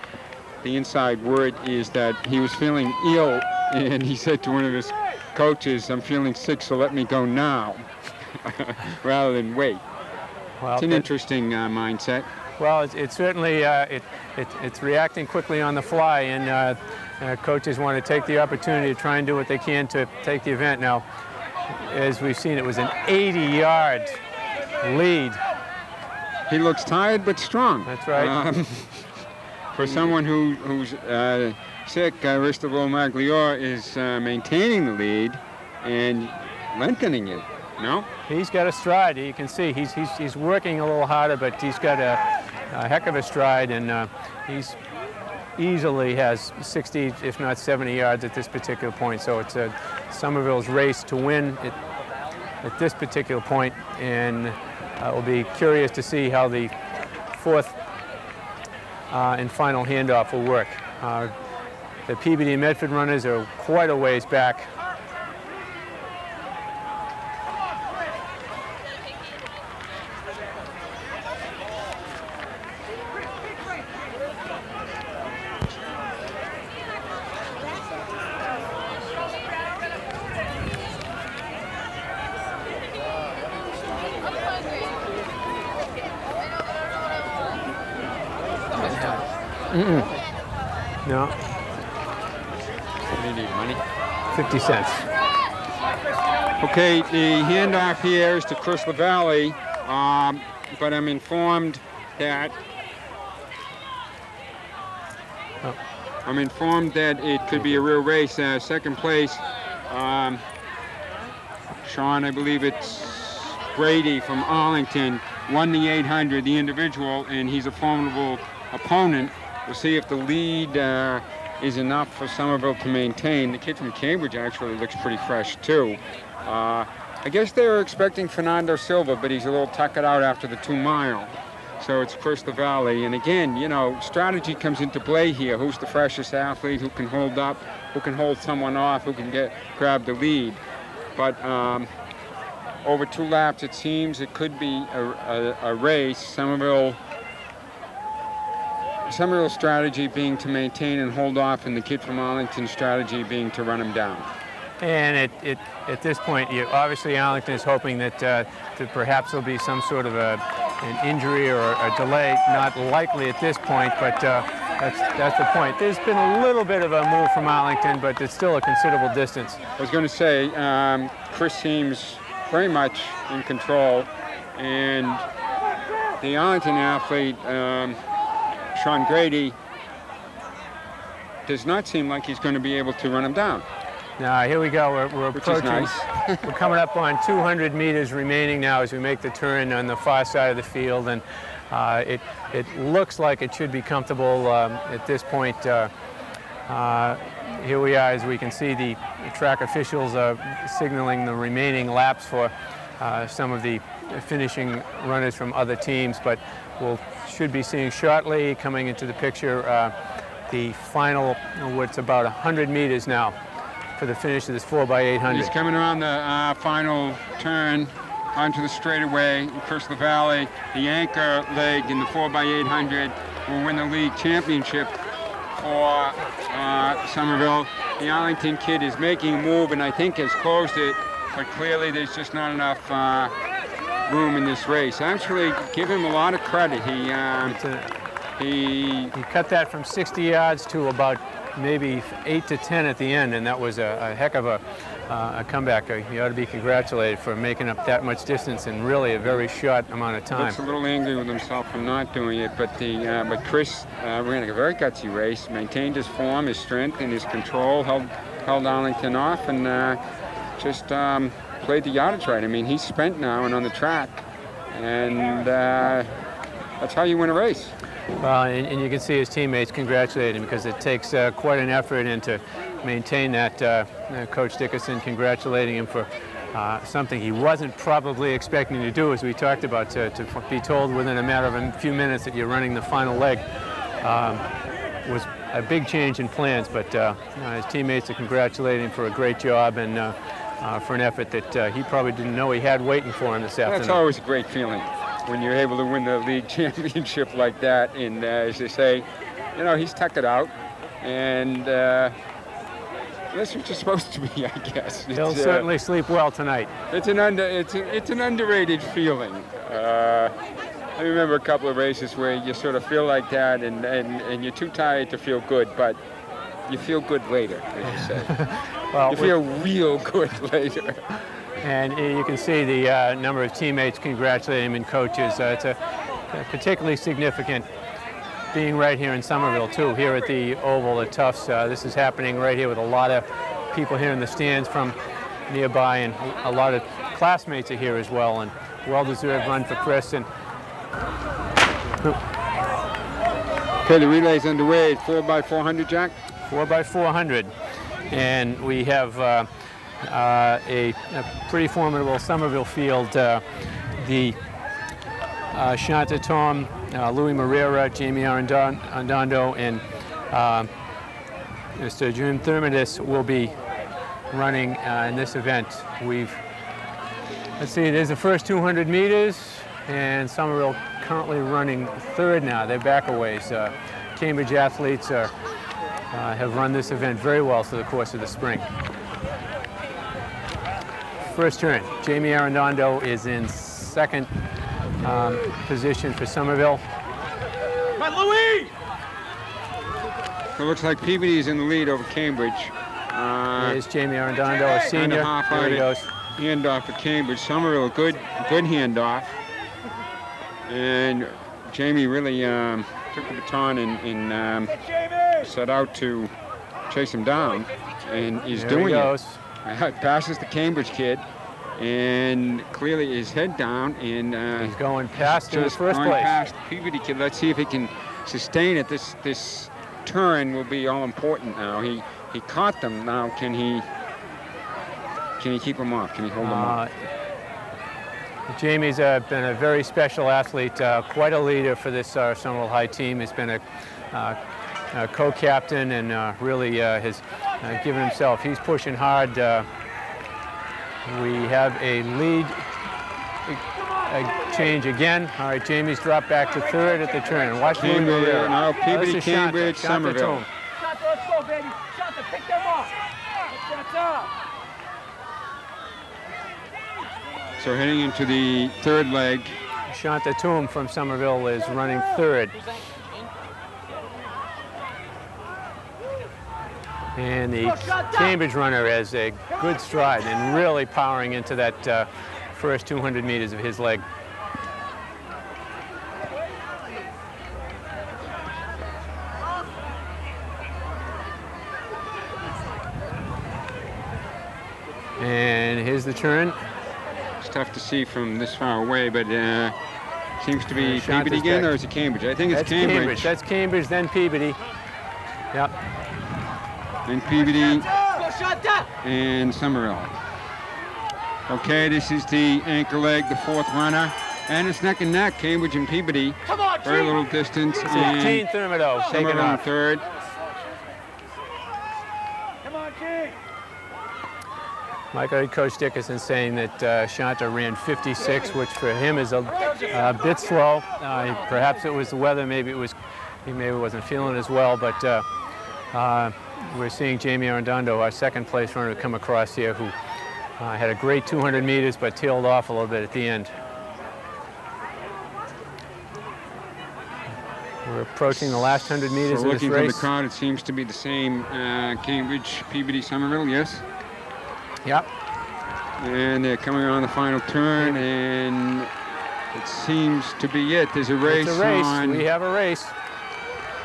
the inside word is that he was feeling ill, and he said to one of his coaches, "I'm feeling sick, so let me go now," rather than wait. Well, it's an interesting mindset. Well, it's certainly it's reacting quickly on the fly, and coaches want to take the opportunity to try and do what they can to take the event. Now, as we've seen, it was an 80-yard lead. He looks tired but strong. That's right. For someone who's sick, Aristobal Magliore is maintaining the lead and lengthening it. No? He's got a stride. You can see he's working a little harder, but he's got a heck of a stride, and he's easily has 60, if not 70 yards at this particular point. So it's a Somerville's race to win at this particular point, and we'll be curious to see how the fourth and final handoff will work. The Peabody and Medford runners are quite a ways back. No. What do you need, money? 50 cents. Okay, the handoff here is to Chris LaValle, but I'm informed that it could be a real race. Second place, Sean, I believe it's Brady from Arlington, won the 800, the individual, and he's a formidable opponent. We'll see if the lead is enough for Somerville to maintain. The kid from Cambridge actually looks pretty fresh too. I guess they were expecting Fernando Silva, but he's a little tuckered out after the 2 mile. So it's Chris LaValle. And again, you know, strategy comes into play here. Who's the freshest athlete? Who can hold up? Who can hold someone off? Who can grab the lead? But over 2 laps, it seems it could be a race. Somerville's strategy being to maintain and hold off, and the kid from Arlington's strategy being to run him down. And at this point, obviously Arlington is hoping that perhaps there'll be some sort of an injury or a delay. Not likely at this point, but that's the point. There's been a little bit of a move from Arlington, but it's still a considerable distance. I was going to say, Chris seems very much in control, and the Arlington athlete, Sean Grady, does not seem like he's going to be able to run him down. Now, here we go. We're Which approaching. is nice. We're coming up on 200 meters remaining now as we make the turn on the far side of the field, and it looks like it should be comfortable at this point. Here we are, as we can see, the track officials are signaling the remaining laps for some of the finishing runners from other teams, but should be seeing shortly coming into the picture the final, what's about 100 meters now for the finish of this 4x800. He's coming around the final turn onto the straightaway. Chris LaValle, the anchor leg in the 4x800, will win the league championship for Somerville. The Arlington kid is making a move and I think has closed it, but clearly there's just not enough room in this race. Actually, give him a lot of credit. He cut that from 60 yards to about maybe 8 to 10 at the end, and that was a heck of a comeback. He ought to be congratulated for making up that much distance in really a very short amount of time. Looks a little angry with himself for not doing it, but Chris ran a very gutsy race, maintained his form, his strength, and his control, held Arlington off, and just played the yardage right. I mean, he's spent now and on the track, and that's how you win a race. Well, and you can see his teammates congratulate him because it takes quite an effort and to maintain that. Coach Dickerson congratulating him for something he wasn't probably expecting to do, as we talked about, to be told within a matter of a few minutes that you're running the final leg was a big change in plans, but his teammates are congratulating him for a great job and for an effort that he probably didn't know he had waiting for him this afternoon. That's always a great feeling when you're able to win the league championship like that. And as they say, you know, he's tucked it out, and that's what you're supposed to be, I guess. He'll certainly sleep well tonight. It's an underrated feeling. I remember a couple of races where you sort of feel like that, and you're too tired to feel good, but you feel good later, as you say. Well, you feel real good later. And you can see the number of teammates congratulating him and coaches. It's a particularly significant being right here in Somerville, too, here at the Oval at Tufts. This is happening right here with a lot of people here in the stands from nearby, and a lot of classmates are here as well, and well-deserved run for Chris. And Okay, the relay's underway. 4x400, Jack. 4x400, and we have a pretty formidable Somerville field. The Shanta Tom, Louis Marrera, Jamie Arredondo, and Mr. Jim Thermidis will be running in this event. Let's see, there's the first 200 meters, and Somerville currently running third now. They're back a ways. Cambridge athletes have run this event very well through the course of the spring. First turn, Jamie Arredondo is in second position for Somerville. So it looks like Peabody is in the lead over Cambridge. There's Jamie Arredondo, a senior. There he goes. Handoff for Cambridge. Somerville, a good handoff. And Jamie really took the baton and set out to chase him down, and he's doing it. Passes the Cambridge kid, and clearly his head down, and he's going past in the first place. Past the Peabody kid. Let's see if he can sustain it. This turn will be all important now. He caught them. Now can he keep him off? Can he hold him off? Jamie's been a very special athlete, quite a leader for this Somerville High team. He's been a co-captain and really has given himself. He's pushing hard. We have a lead change again. All right, Jamie's dropped back to third at the turn. Watch Louis Marrera. Now Peabody, Cambridge, Somerville. Shanta, let's go, baby. Shanta, pick them up. Shanta. So heading into the third leg. Shanta Toom from Somerville is running third. And the Cambridge runner has a good stride and really powering into that first 200 meters of his leg. And here's the turn. It's tough to see from this far away, but seems to be Peabody again, or is it Cambridge? I think it's Cambridge. That's Cambridge, then Peabody. Yep. Then Peabody and Somerville. Okay, this is the anchor leg, the fourth runner. And it's neck and neck, Cambridge and Peabody. Come on, very little distance. And Gene Thermidor taking Somerville in off. third. Come on, Gene. Mike, I heard Coach Dickerson saying that Shanta ran 56, which for him is a bit slow. Perhaps it was the weather, maybe he wasn't feeling as well, but we're seeing Jamie Arredondo, our second place runner, come across here, who had a great 200 meters, but tailed off a little bit at the end. We're approaching the last 100 meters So of this looking race. from the crowd, it seems to be the same Cambridge, Peabody, Somerville, yes? Yep. And they're coming around the final turn, and it seems to be it. There's a race. It's a race. On. We have a race.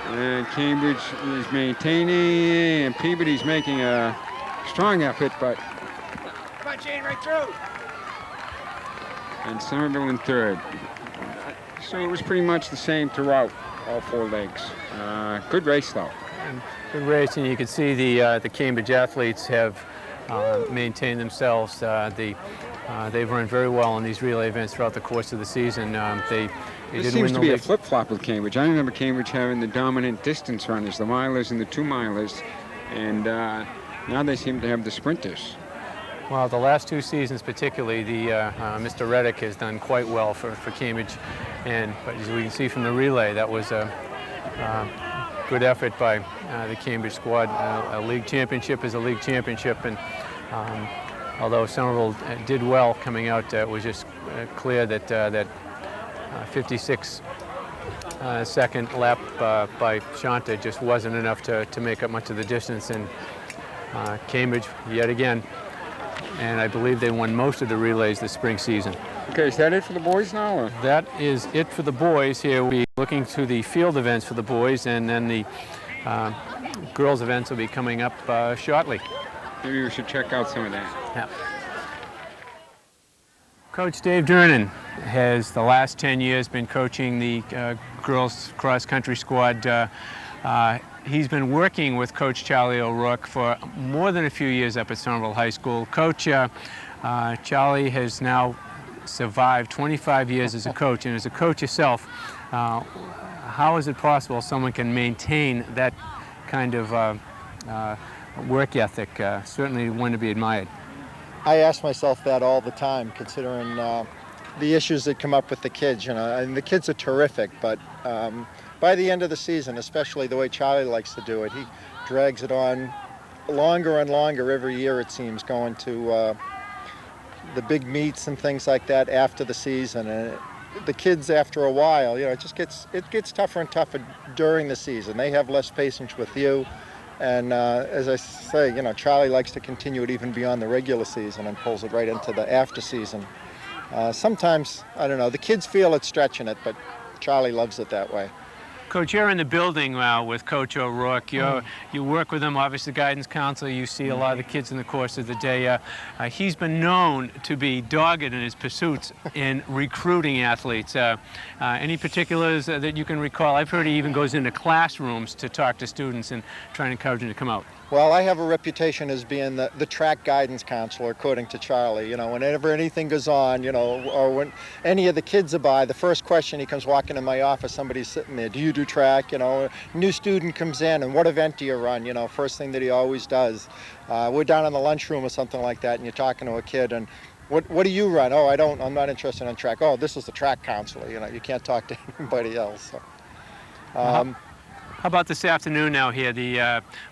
And Cambridge is maintaining, and Peabody's making a strong effort, but... Come on, Gene, right through. And Somerville in third. So it was pretty much the same throughout all four legs. Good race, though. Good race, and you can see the Cambridge athletes have maintained themselves. They've run very well in these relay events throughout the course of the season. There seems to be a flip-flop with Cambridge. I remember Cambridge having the dominant distance runners, the milers and the 2-milers, and now they seem to have the sprinters. Well, the last two seasons particularly, Mr. Reddick has done quite well for Cambridge, but as we can see from the relay, that was a good effort by the Cambridge squad. A league championship is a league championship, and although Somerville did well coming out, it was just clear that that 56-second lap by Shanta just wasn't enough to make up much of the distance, and Cambridge yet again, and I believe they won most of the relays this spring season. Okay, is that it for the boys now? Or? That is it for the boys. Here we'll be looking to the field events for the boys, and then the girls events will be coming up shortly. Maybe we should check out some of that. Yeah. Coach Dave Durnan has the last 10 years been coaching the girls cross-country squad. He's been working with Coach Charlie O'Rourke for more than a few years up at Somerville High School. Coach, Charlie has now survived 25 years as a coach, and as a coach yourself, how is it possible someone can maintain that kind of work ethic? Certainly one to be admired. I ask myself that all the time, considering the issues that come up with the kids. You know, and the kids are terrific, but by the end of the season, especially the way Charlie likes to do it, he drags it on longer and longer every year, it seems, going to the big meets and things like that after the season. And the kids, after a while, you know, it gets tougher and tougher during the season. They have less patience with you. And as I say, you know, Charlie likes to continue it even beyond the regular season and pulls it right into the after season. Sometimes, I don't know, the kids feel it's stretching it, but Charlie loves it that way. Coach, you're in the building with Coach O'Rourke. You work with him, obviously guidance counselor. You see a lot of the kids in the course of the day. He's been known to be dogged in his pursuits in recruiting athletes. Any particulars that you can recall? I've heard he even goes into classrooms to talk to students and try and encourage them to come out. Well, I have a reputation as being the track guidance counselor, according to Charlie. You know, whenever anything goes on, you know, or when any of the kids are by, the first question, he comes walking in my office, somebody's sitting there, do you do track? You know, a new student comes in, and what event do you run? You know, first thing that he always does. We're down in the lunchroom or something like that, and you're talking to a kid, and what do you run? Oh, I'm not interested in track. Oh, this is the track counselor. You know, you can't talk to anybody else. So. How about this afternoon now here?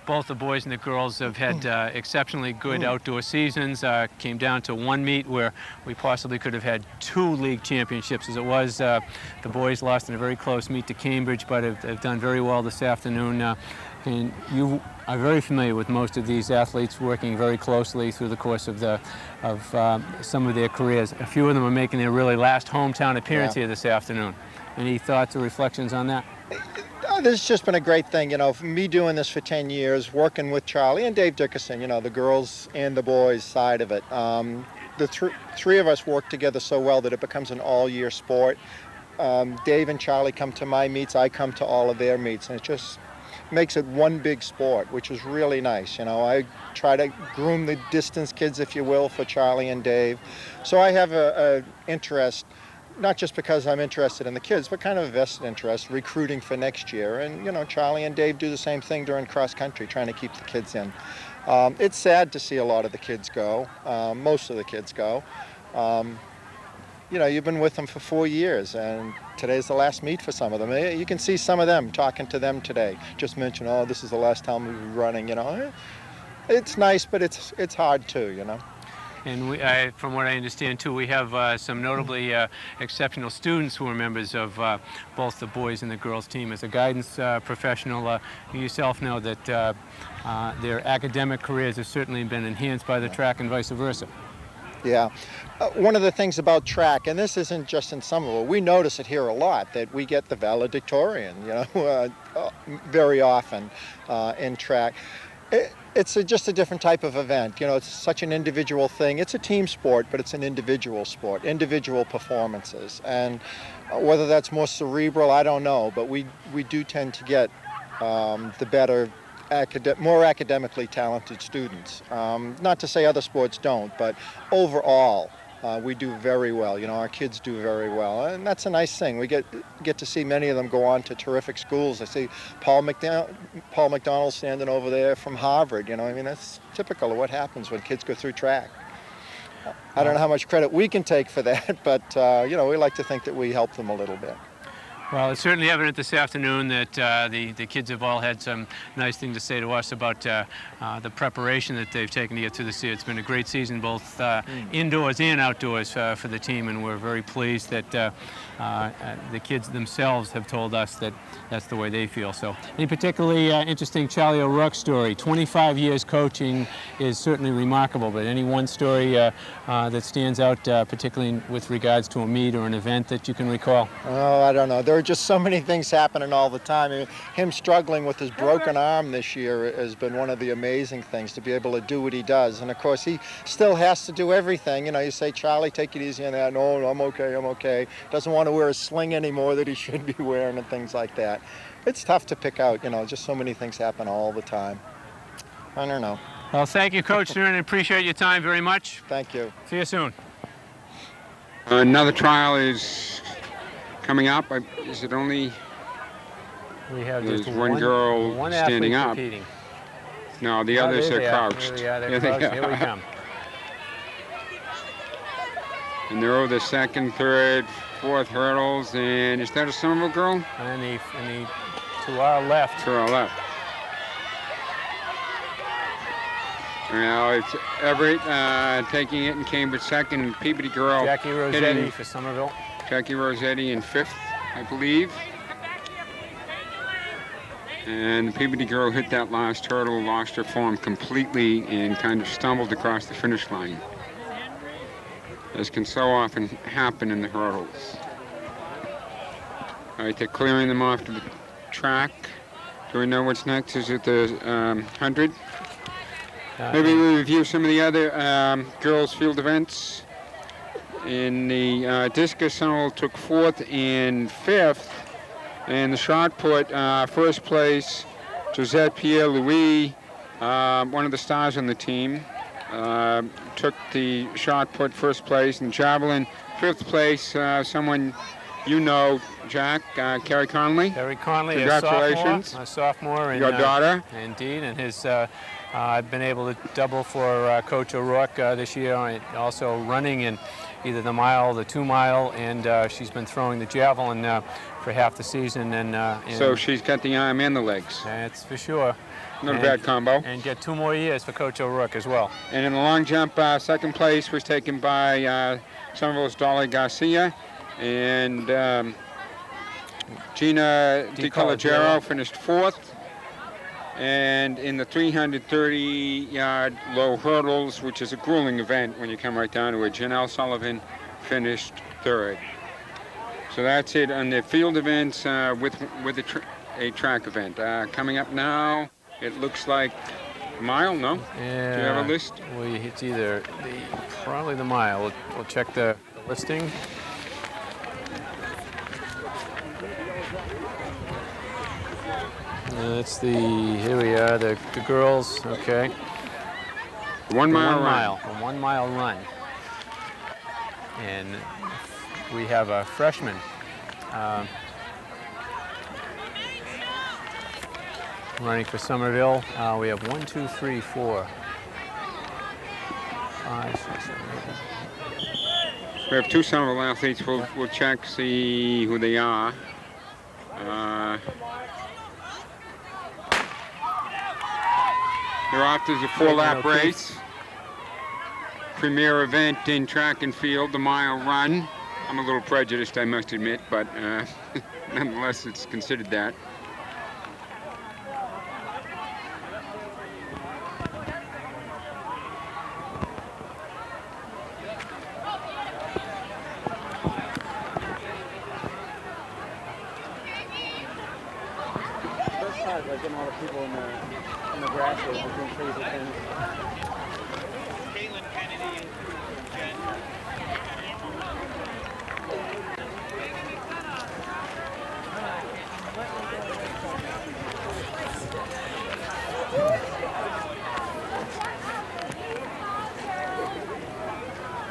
Both the boys and the girls have had exceptionally good outdoor seasons. Came down to one meet where we possibly could have had 2 league championships as it was. The boys lost in a very close meet to Cambridge, but have done very well this afternoon. And you are very familiar with most of these athletes, working very closely through the course of some of their careers. A few of them are making their really last hometown appearance here this afternoon. Any thoughts or reflections on that? This has just been a great thing, you know, for me doing this for 10 years, working with Charlie and Dave Dickerson, you know, the girls and the boys side of it. The three of us work together so well that it becomes an all-year sport. Dave and Charlie come to my meets, I come to all of their meets, and it just makes it one big sport, which is really nice. You know, I try to groom the distance kids, if you will, for Charlie and Dave. So I have a interest, not just because I'm interested in the kids, but kind of a vested interest, recruiting for next year. And, you know, Charlie and Dave do the same thing during cross-country, trying to keep the kids in. It's sad to see a lot of the kids go, most of the kids go. You know, you've been with them for 4 years, and today's the last meet for some of them. You can see some of them talking to them today. Just mention, oh, this is the last time we'll be running, you know. It's nice, but it's hard too, you know. And from what I understand, too, we have some notably exceptional students who are members of both the boys and the girls team. As a guidance professional, you yourself know that their academic careers have certainly been enhanced by the track and vice versa. Yeah. One of the things about track, and this isn't just in Somerville, we notice it here a lot, that we get the valedictorian, you know, very often in track. It's just a different type of event. You know, it's such an individual thing. It's a team sport, but it's an individual sport, individual performances. And whether that's more cerebral, I don't know, but we do tend to get the better, more academically talented students. Not to say other sports don't, but overall, we do very well. You know, our kids do very well, and that's a nice thing. We get to see many of them go on to terrific schools. I see Paul McDonald standing over there from Harvard. You know, I mean, that's typical of what happens when kids go through track. I don't know how much credit we can take for that, but you know, we like to think that we help them a little bit. Well, it's certainly evident this afternoon that the kids have all had some nice things to say to us about the preparation that they've taken to get through this year. It's been a great season, both indoors and outdoors for the team, and we're very pleased that the kids themselves have told us that that's the way they feel. So, any particularly interesting Charlie O'Rourke story? 25 years coaching is certainly remarkable, but any one story that stands out, particularly with regards to a meet or an event that you can recall? Oh, I don't know. There are just so many things happening all the time. I mean, him struggling with his broken arm this year has been one of the amazing things, to be able to do what he does. And of course, he still has to do everything. You know, you say, Charlie, take it easy on that. No, I'm okay, I'm okay. Doesn't want to wear a sling anymore that he should be wearing and things like that. It's tough to pick out, you know, just so many things happen all the time. I don't know. Well, thank you, Coach Stern. Appreciate your time very much. Thank you. See you soon. Another trial is coming up. Is it only? We have There's just one girl one standing athlete up. competing. No, the others are crouched. Here they are. They're crouched. Here we come. And they're over the second, third, fourth hurdles. And is that a Somerville girl? And the to our left. To our left. Now it's Everett taking it in Cambridge second, and Peabody girl. Jackie Rossetti for Somerville. Jackie Rossetti in fifth, I believe. And the Peabody girl hit that last hurdle, lost her form completely, and kind of stumbled across the finish line, as can so often happen in the hurdles. All right, they're clearing them off to the track. Do we know what's next? Is it the 100? Maybe we review some of the other girls' field events. In the discus, Somerville took fourth and fifth. And the shot put, first place, Josette Pierre-Louis, one of the stars on the team, took the shot put first place. And javelin, fifth place, someone you know, Jack, Kerry Connolly. Kerry Connolly, congratulations. A sophomore. Your daughter. Indeed, and his. I've been able to double for Coach O'Rourke this year, and also running in either the mile, the 2 mile, and she's been throwing the javelin for half the season. And so she's got the arm and the legs. That's for sure. Not a bad combo. And get 2 more years for Coach O'Rourke as well. And in the long jump, second place was taken by Somerville's Dolly Garcia, and Gina DiCollegiero finished fourth. And in the 330-yard low hurdles, which is a grueling event when you come right down to it, Janelle Sullivan finished third. So that's it on the field events with a track event. Coming up now, it looks like a mile, no? Yeah. Do you have a list? It's either probably the mile. We'll check the listing. That's here we are, the girls, okay. 1 mile run. mile. A 1 mile run. And we have a freshman. Running for Somerville. We have 1, 2, 3, 4, 5, 6, 7, 8. We have 2 Somerville athletes. We'll check, see who they are. They're off to the 4-lap race. Premier event in track and field, the mile run. I'm a little prejudiced, I must admit, but nonetheless, it's considered that. Like getting all the people in the grass doing crazy things. Caitlin Kennedy and Jen.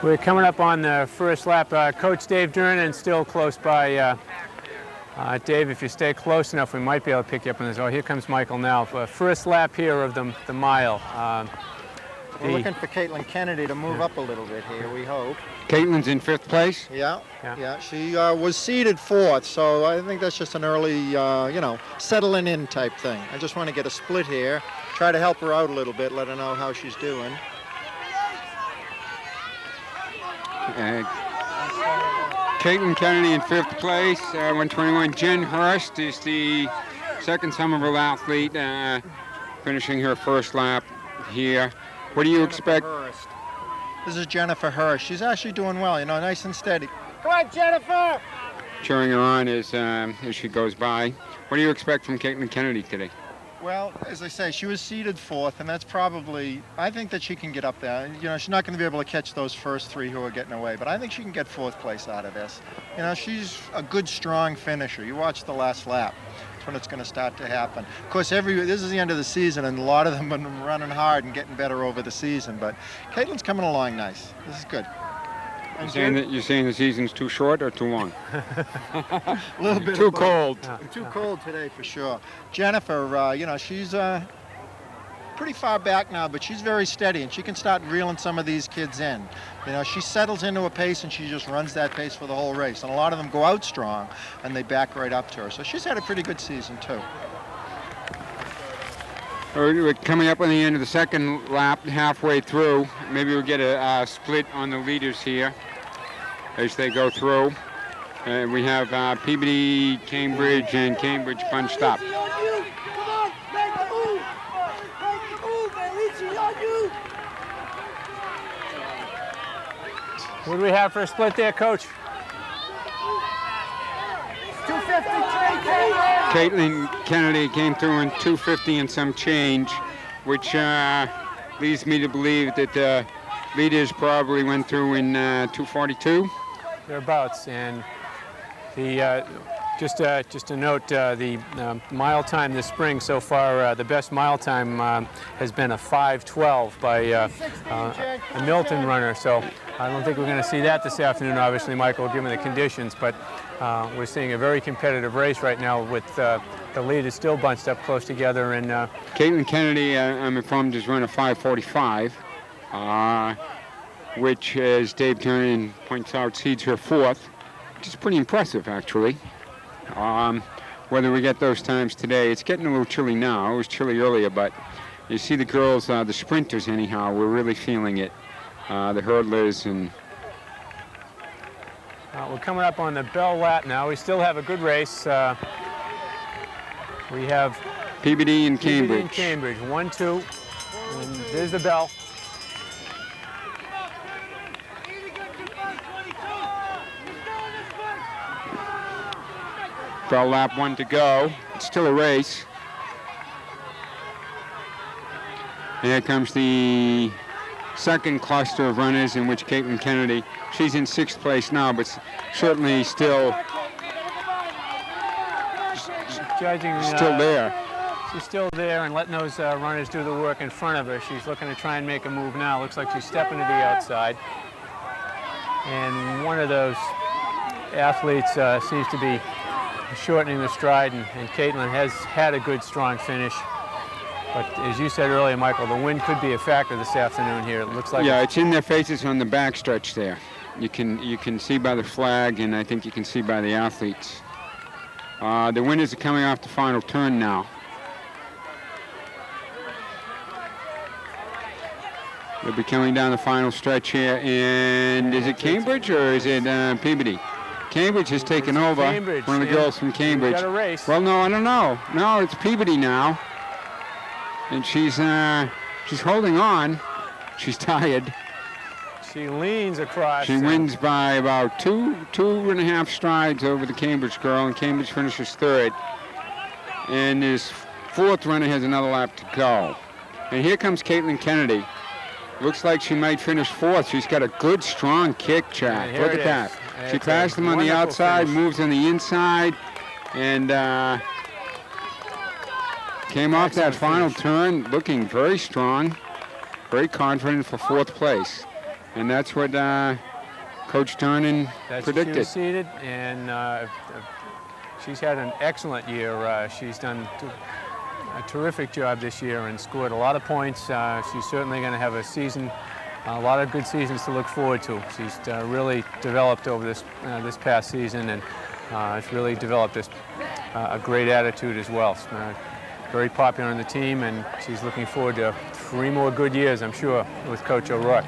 We're coming up on the first lap. Coach Dave Durnan still close by. Dave, if you stay close enough, we might be able to pick you up on this. Oh, here comes Michael now. First lap here of the mile. We're looking for Caitlin Kennedy to move up a little bit here, we hope. Caitlin's in 5th place? Yeah. She was seeded 4th, so I think that's just an early, settling in type thing. I just want to get a split here, try to help her out a little bit, let her know how she's doing. Caitlin Kennedy in 5th place, 121. Jen Hurst is the second Somerville athlete, finishing her first lap here. What do you expect? Hurst. This is Jennifer Hurst. She's actually doing well, nice and steady. Come on, Jennifer! cheering her on as she goes by. What do you expect from Caitlin Kennedy today? Well, as I say, she was seeded 4th, and that's probably, I think that she can get up there. You know, she's not going to be able to catch those first 3 who are getting away, but I think she can get 4th place out of this. You know, she's a good, strong finisher. You watch the last lap. That's when it's going to start to happen. Of course, this is the end of the season, and a lot of them have been running hard and getting better over the season, but Caitlin's coming along nice. This is good. You're saying the season's too short or too long? A little bit too cold. Too cold today for sure. Jennifer, you know, she's pretty far back now, but she's very steady, and she can start reeling some of these kids in. You know, she settles into a pace, and she just runs that pace for the whole race. And a lot of them go out strong, and they back right up to her. So she's had a pretty good season too. We're coming up on the end of the second lap, halfway through. Maybe we'll get a split on the leaders here as they go through. We have Peabody, Cambridge, and Cambridge bunched up. What do we have for a split there, Coach? 253. Caitlin Kennedy came through in 250 and some change, which leads me to believe that the leaders probably went through in 242. Thereabouts, and the just to note, the mile time this spring so far, the best mile time has been a 5:12 by a Milton runner. So I don't think we're going to see that this afternoon, obviously, Michael, given the conditions. But we're seeing a very competitive race right now with the leaders still bunched up close together. And Caitlin Kennedy, I'm informed, has run a 5:45, which, as Dave Turner points out, seeds her 4th, which is pretty impressive, actually. Whether we get those times today, it's getting a little chilly now. It was chilly earlier, but you see the girls, the sprinters anyhow, we're really feeling it. The hurdlers and... we're coming up on the bell lap now. We still have a good race. We have Peabody and Cambridge. 1, 2, and there's the bell. Bell lap 1 to go. It's still a race. And here comes the second cluster of runners, in which Caitlin Kennedy, she's in 6th place now, but certainly still there. She's still there and letting those runners do the work in front of her. She's looking to try and make a move now. Looks like she's stepping to the outside. And one of those athletes seems to be shortening the stride, and Caitlin has had a good, strong finish. But as you said earlier, Michael, the wind could be a factor this afternoon here. It looks like it's in their faces on the backstretch there. You can see by the flag, and I think you can see by the athletes. The winners are coming off the final turn now. They'll be coming down the final stretch here, and is it Cambridge or is it Peabody? Cambridge has taken over. Cambridge. One of the girls from Cambridge. Got a race. Well, no, I don't know. No, it's Peabody now, and she's holding on. She's tired. She leans across. She wins by about two and a half strides over the Cambridge girl, and Cambridge finishes 3rd. And this 4th runner has another lap to go. And here comes Caitlin Kennedy. Looks like she might finish 4th. She's got a good, strong kick, Jack. Look at that. She passed them on the outside, finish. moves on the inside, and came off that final turn looking very strong, very confident for 4th place. And that's what Coach Turner predicted. She was seated, and she's had an excellent year. She's done a terrific job this year and scored a lot of points. She's certainly going to have a lot of good seasons to look forward to. She's really developed over this past season, and has really developed a great attitude as well. Very popular on the team, and she's looking forward to 3 more good years, I'm sure, with Coach O'Rourke.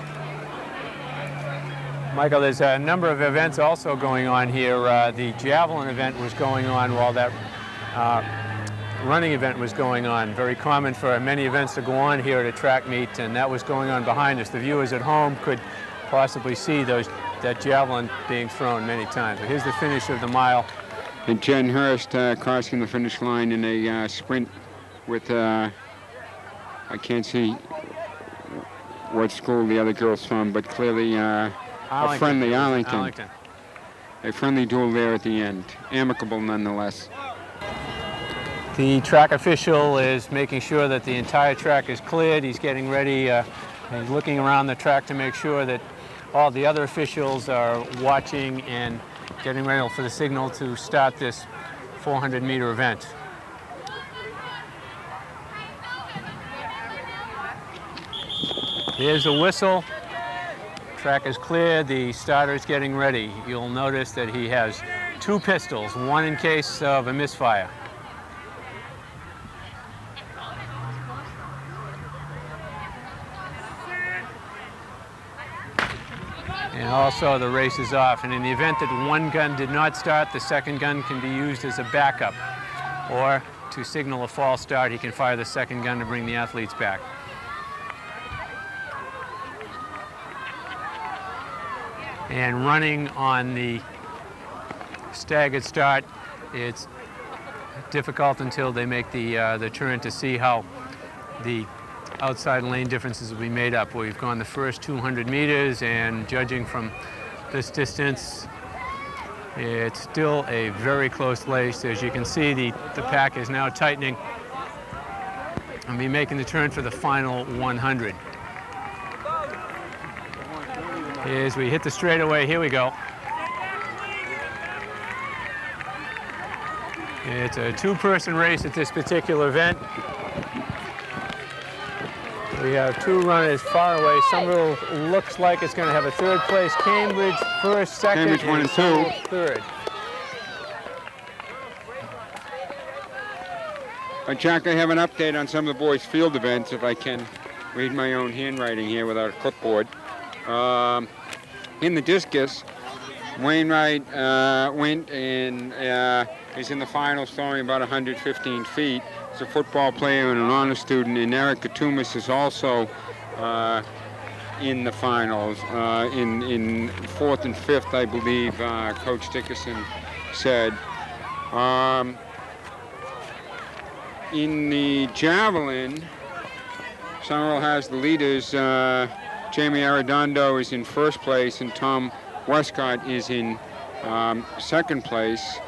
Michael, there's a number of events also going on here. The javelin event was going on while that running event was going on. Very common for many events to go on here at a track meet, and that was going on behind us. The viewers at home could possibly see those that javelin being thrown many times. But here's the finish of the mile. And Jen Hurst crossing the finish line in a sprint with, I can't see what school the other girl's from, but clearly a friendly Arlington. A friendly duel there at the end. Amicable nonetheless. The track official is making sure that the entire track is cleared. He's getting ready. He's looking around the track to make sure that all the other officials are watching and getting ready for the signal to start this 400-meter event. Here's a whistle. Track is clear. The starter is getting ready. You'll notice that he has 2 pistols, one in case of a misfire. And also the race is off. And in the event that one gun did not start, the second gun can be used as a backup. Or to signal a false start, he can fire the second gun to bring the athletes back. And running on the staggered start, it's difficult until they make the turn to see how the outside lane differences will be made up. We've gone the first 200 meters, and judging from this distance, it's still a very close race. As you can see, the pack is now tightening. I'll be making the turn for the final 100. As we hit the straightaway, here we go. It's a 2-person race at this particular event. We have 2 runners far away. Somerville looks like it's going to have a 3rd place. Cambridge first, second, Cambridge 1 and 2. Third. Jack, I have an update on some of the boys' field events, if I can read my own handwriting here without a clipboard. In the discus, Wainwright went and is in the finals, throwing about 115 feet. He's a football player and an honor student, and Eric Katumis is also in the finals. In 4th and 5th, I believe, Coach Dickerson said. In the javelin, Somerville has the leaders. Jamie Arredondo is in 1st place, and Tom Westcott is in 2nd place.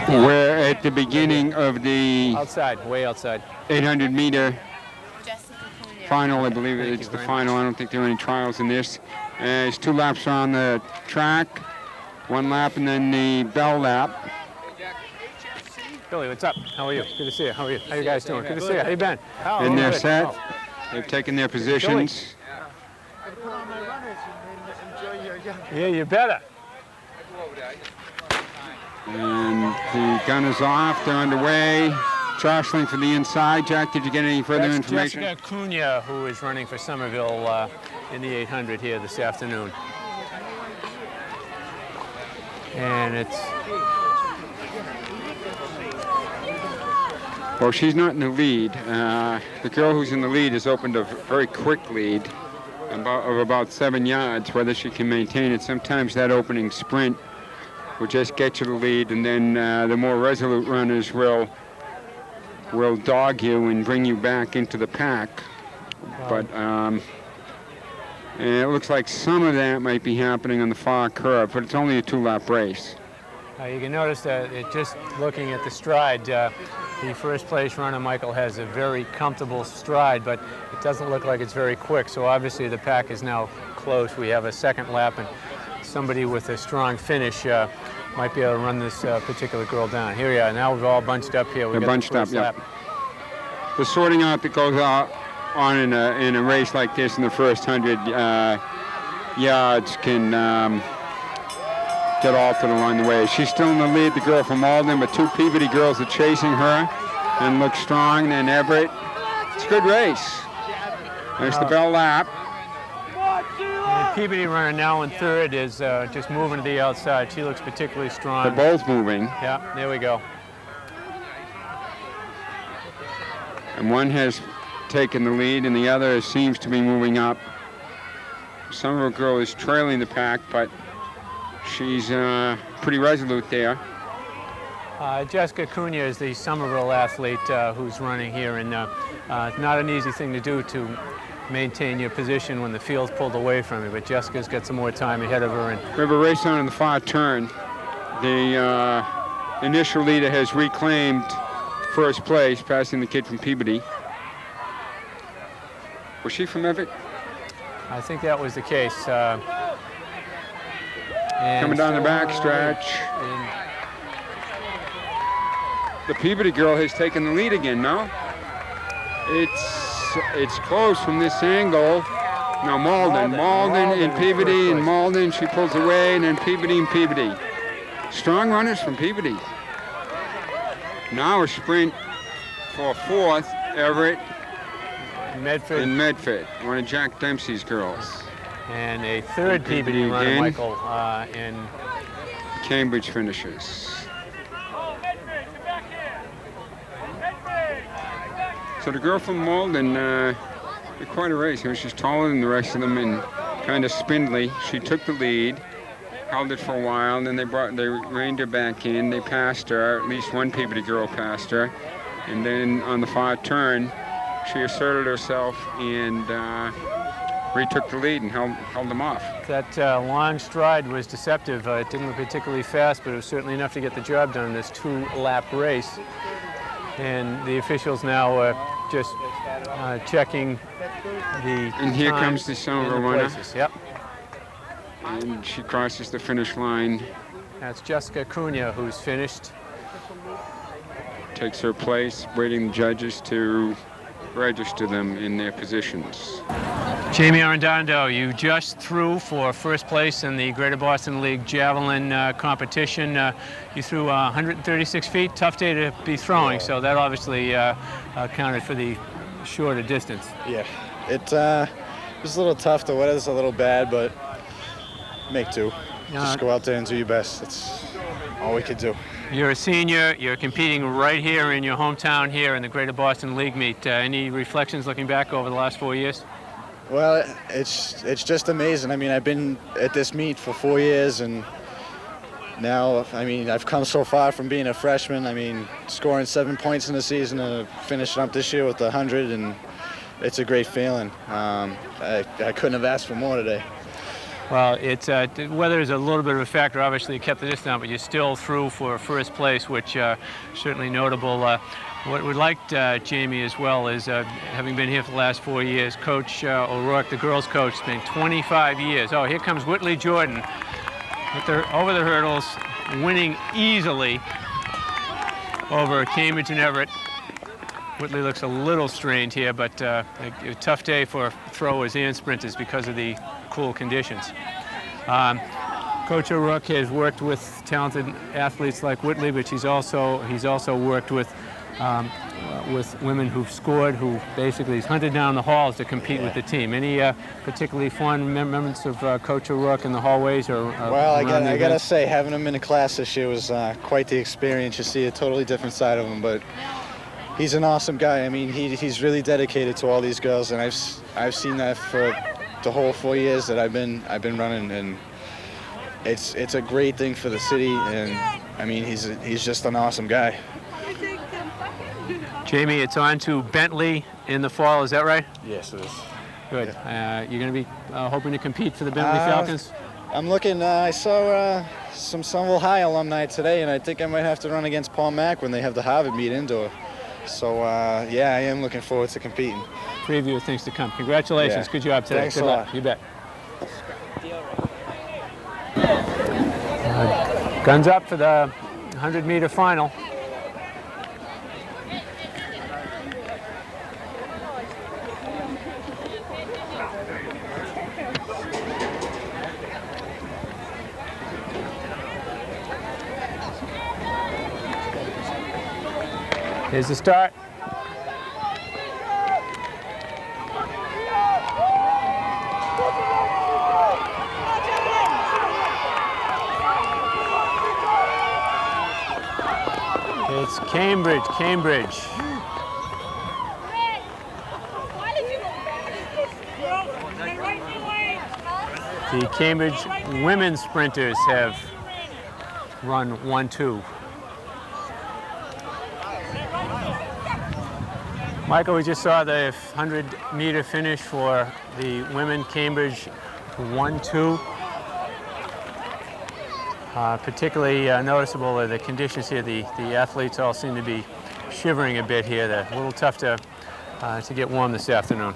We're at the beginning of the way outside 800-meter final. I believe it's the final. I don't think there are any trials in this. There's 2 laps on the track, 1 lap, and then the bell lap. Billy, what's up? How are you? Good to see you. How are you? How you guys doing? Good to see you. How you been? And they're set. They've taken their positions. Yeah, you better. And the gun is off. They're underway. Jostling for the inside. Jack, did you get any further information? Jessica Cunha, who is running for Somerville in the 800 here this afternoon. And it's... Well, she's not in the lead. The girl who's in the lead has opened a very quick lead of about 7 yards. Whether she can maintain it, sometimes that opening sprint will just get you the lead, and then the more resolute runners will dog you and bring you back into the pack. But it looks like some of that might be happening on the far curve, but it's only a 2-lap race. You can notice that just looking at the stride, the 1st place runner, Michael, has a very comfortable stride, but it doesn't look like it's very quick. So obviously the pack is now close. We have a 2nd lap, and somebody with a strong finish might be able to run this particular girl down. Here we are. Now we're all bunched up here. We're bunched up, yeah. The sorting out that goes on in a race like this in the first 100 yards can get altered along the way. She's still in the lead, the girl from Alden, but 2 Peabody girls are chasing her and look strong. Then Everett. It's a good race. There's the bell lap. The Peabody runner now in 3rd is just moving to the outside. She looks particularly strong. They're both moving. Yeah, there we go. And one has taken the lead, and the other seems to be moving up. Somerville girl is trailing the pack, but she's pretty resolute there. Jessica Cunha is the Somerville athlete who's running here, and not an easy thing to do to maintain your position when the field's pulled away from you, but Jessica's got some more time ahead of her. And we have a race on in the far turn. The initial leader has reclaimed first place, passing the kid from Peabody. Was she from Everett? I think that was the case. Coming down the back stretch. The Peabody girl has taken the lead again, no? It's close from this angle. Now Malden and Peabody and Malden, she pulls away, and then Peabody and Peabody. Strong runners from Peabody. Now a sprint for fourth, Everett Medford. And Medford, one of Jack Dempsey's girls. And a third Peabody runner, again. Michael, in Cambridge finishes. So the girl from Malden, did quite a race. She's taller than the rest of them and kind of spindly. She took the lead, held it for a while, and then they reined her back in. They passed her. At least one Peabody girl passed her. And then on the far turn, she asserted herself and retook the lead and held them off. That long stride was deceptive. It didn't look particularly fast, but it was certainly enough to get the job done in this 2-lap race. And the officials now just checking the And here comes the Somerville runner. Yep. And she crosses the finish line. That's Jessica Cunha who's finished. Takes her place, waiting the judges to register them in their positions. Jamie Arredondo, you just threw for first place in the Greater Boston League Javelin competition. You threw 136 feet, tough day to be throwing, so that obviously counted for the shorter distance. Yeah, it was a little tough. The weather's a little bad, but make do. Just go out there and do your best. That's all we could do. You're a senior, you're competing right here in your hometown here in the Greater Boston League meet. Any reflections looking back over the last 4 years? Well, it's just amazing. I mean, I've been at this meet for 4 years, and now, I mean, I've come so far from being a freshman. I mean, scoring 7 points in the season and finishing up this year with 100, and it's a great feeling. I couldn't have asked for more today. Well, it's weather is a little bit of a factor. Obviously, you kept the distance down, but you still threw for first place, which certainly notable. What we liked, Jamie, as well, is having been here for the last 4 years, Coach O'Rourke, the girls' coach, spent 25 years. Oh, here comes Whitley Jordan over the hurdles, winning easily over Cambridge and Everett. Whitley looks a little strained here, but a tough day for throwers and sprinters because of the cool conditions. Coach O'Rourke has worked with talented athletes like Whitley, but he's also worked with women who've scored, who basically he's hunted down the halls to compete with the team. Any particularly fond moments of Coach O'Rourke in the hallways? Well, I gotta say, having him in the class this year was quite the experience. You see a totally different side of him, but he's an awesome guy. I mean, he's really dedicated to all these girls, and I've seen that for the whole 4 years that I've been running, and it's a great thing for the city. And I mean, he's just an awesome guy. Jamie, it's on to Bentley in the fall. Is that right? Yes, it is. Good. You're going to be hoping to compete for the Bentley Falcons? I'm looking. I saw some Somerville High alumni today, and I think I might have to run against Paul Mack when they have the Harvard meet indoor. So, yeah, I am looking forward to competing. Preview of things to come. Congratulations. Yeah. Good job today. Thanks Good a luck. lot. You bet. Guns up for the 100-meter final. Here's the start. It's Cambridge. The Cambridge women's sprinters have run 1-2. Michael, we just saw the 100-meter finish for the women Cambridge 1-2. Particularly noticeable are the conditions here. The athletes all seem to be shivering a bit here. They're a little tough to get warm this afternoon.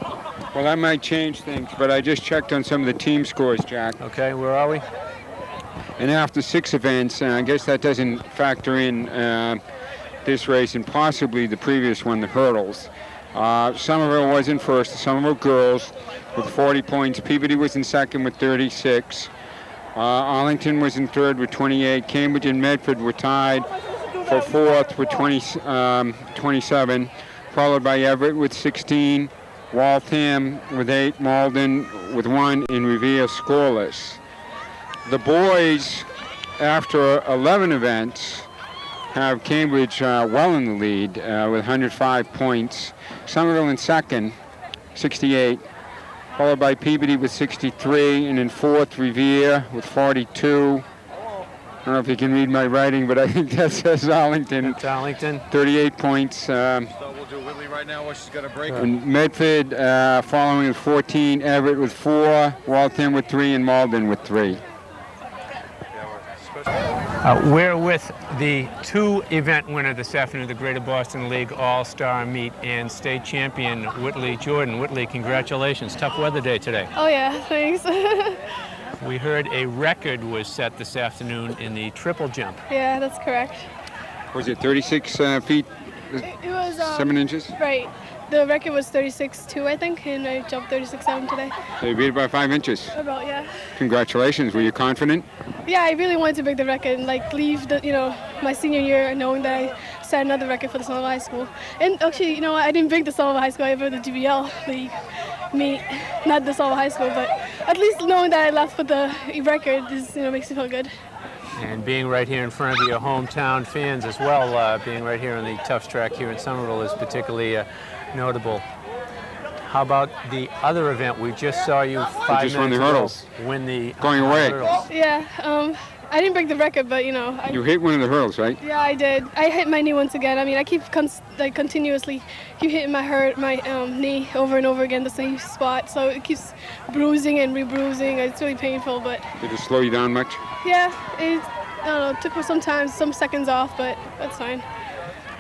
Well, that might change things, but I just checked on some of the team scores, Jack. Okay, where are we? And after 6 events, I guess that doesn't factor in this race and possibly the previous one, the hurdles. Somerville was in first, the Somerville girls with 40 points. Peabody was in second with 36. Arlington was in third with 28. Cambridge and Medford were tied for fourth with 27, followed by Everett with 16. Waltham with 8, Malden with 1, and Revere scoreless. The boys, after 11 events, have Cambridge well in the lead with 105 points. Somerville in second, 68, followed by Peabody with 63, and in fourth, Revere with 42. I don't know if you can read my writing, but I think that says Arlington. That's Arlington. 38 points. So we'll do Whitley right now while she's got a break. And Medford following with 14, Everett with 4, Waltham with 3, and Malden with 3. We're with the 2-event winner this afternoon, the Greater Boston League All-Star Meet and state champion, Whitley Jordan. Whitley, congratulations. Tough weather day today. Oh yeah, thanks. We heard a record was set this afternoon in the triple jump. Yeah, that's correct. Was it 36 feet, It was 7 inches? Right. The record was 36.2, I think, and I jumped 36.7 today. So you beat it by 5 inches. About, yeah. Congratulations. Were you confident? Yeah, I really wanted to break the record and leave my senior year knowing that I set another record for the Sullivan High School. And actually, I didn't break the Sullivan High School. I broke the GBL League meet, not the Sullivan High School, but at least knowing that I left with the record makes me feel good. And being right here in front of your hometown fans as well, being right here on the Tufts track here in Somerville is particularly notable. How about the other event? We just saw you 5 just minutes won the hurdles. Win the Going away. hurdles. Yeah, I didn't break the record, but You hit one of the hurdles, right? Yeah, I did. I hit my knee once again. I mean, I keep continuously keep hitting my knee over and over again, the same spot. So it keeps bruising and re-bruising. It's really painful, but Did it slow you down much? yeah, it took me some seconds off, but that's fine.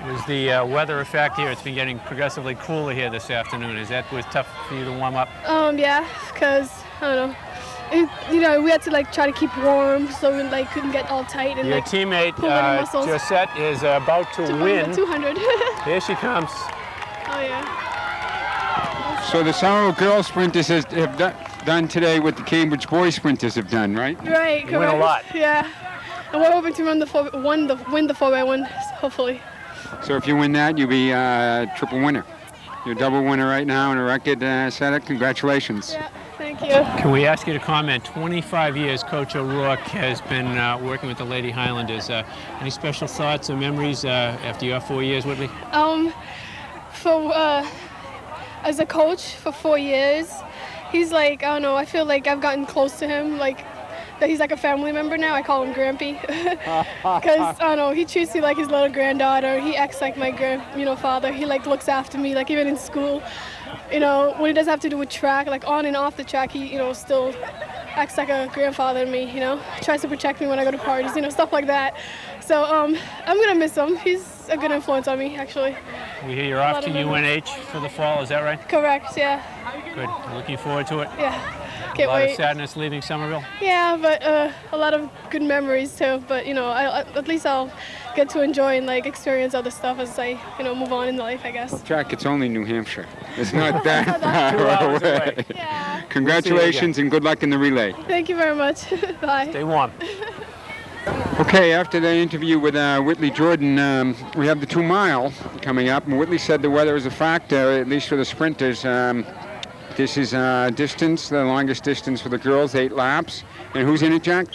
Was the weather a factor here? It's been getting progressively cooler here this afternoon. Was tough for you to warm up? Yeah, because I don't know. We had to try to keep warm, so we couldn't get all tight and your teammate Josette is about to win the 200. Here she comes. Oh yeah. So the Somerville girls sprinters have done today what the Cambridge boys sprinters have done, right? Right, correct. You win a lot. Yeah, and we're hoping to win the 4x1, hopefully. So if you win that, you'll be a triple winner. You're a double winner right now and a record setter. Congratulations. Yeah, thank you. Can we ask you to comment? 25 years Coach O'Rourke has been working with the Lady Highlanders. Any special thoughts or memories after your 4 years, Whitley? As a coach for 4 years, he's I don't know, I feel like I've gotten close to him, that he's like a family member now. I call him Grampy. Because, I don't know, he treats me like his little granddaughter. He acts like my father. He looks after me, even in school. When he does have to do with track, on and off the track, he, still acts like a grandfather to me, Tries to protect me when I go to parties, stuff like that. So I'm gonna miss him. He's a good influence on me, actually. We hear you're off to UNH for the fall, is that right? Correct, yeah. Good. Looking forward to it? Yeah. A Can't lot wait. of sadness leaving Somerville? Yeah, but a lot of good memories too. But at least I'll get to enjoy and experience other stuff as I move on in life, I guess. Jack, it's only New Hampshire. It's not that 2 hours far away. Yeah. Congratulations and good luck in the relay. Thank you very much. Bye. Stay warm. Okay, after the interview with Whitley Jordan, we have the 2 mile coming up. And Whitley said the weather is a factor, at least for the sprinters. This is distance, the longest distance for the girls, 8 laps. And who's in it, Jack?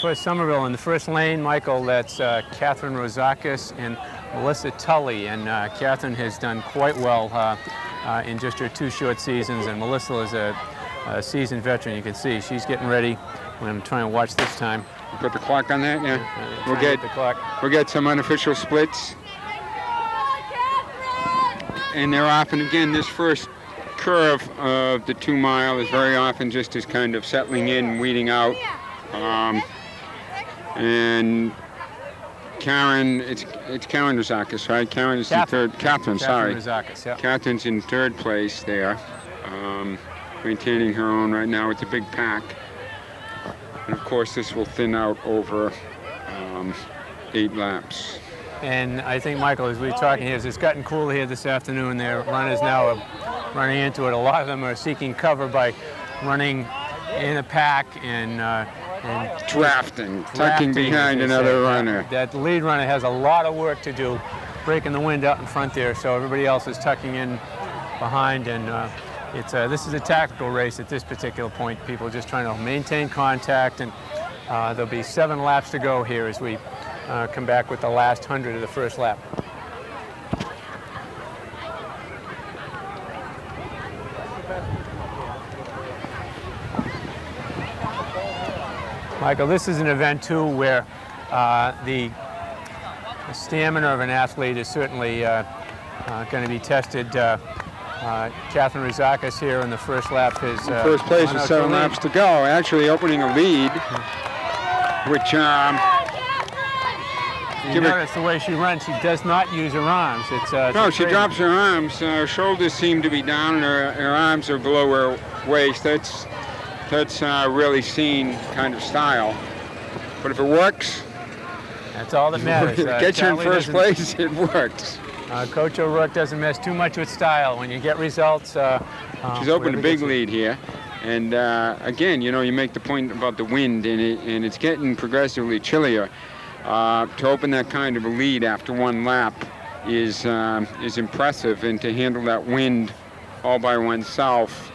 For Somerville, in the first lane, Michael, that's Catherine Rozakis and Melissa Tully. And Catherine has done quite well in just her 2 short seasons. And Melissa is a a seasoned veteran. You can see she's getting ready. I'm going to try and watch this time. Put the clock on that, yeah. We'll get the clock. We'll get some unofficial splits. And they're often, again, this first curve of the 2 mile is very often just as kind of settling in and weeding out. And Karen, it's Karen Rizakis, right? Karen is in third. Catherine, sorry. Rizakis, yeah. Catherine's in third place there, maintaining her own right now with the big pack. And of course, this will thin out over 8 laps. And I think, Michael, as we're talking here, it's gotten cool here this afternoon. Their runners now are running into it. A lot of them are seeking cover by running in a pack and drafting, tucking behind another runner. That lead runner has a lot of work to do, breaking the wind out in front there, so everybody else is tucking in behind. And this is a tactical race at this particular point. People are just trying to maintain contact, and there'll be 7 laps to go here as we come back with the last 100 of the first lap. Michael, this is an event too where the stamina of an athlete is certainly going to be tested. Catherine Rizakis here in the first lap is first place with 7 laps to go, actually opening a lead, which you notice the way she runs, she does not use her arms. No, she drops her arms. Her shoulders seem to be down, and her arms are below her waist. That's really seen kind of style. But if it works, that's all that matters. Get you in first place, it works. Coach O'Rourke doesn't mess too much with style. When you get results, she's opened a big lead here. And again, you know, you make the point about the wind, and it's getting progressively chillier. To open that kind of a lead after 1 lap is impressive, and to handle that wind all by oneself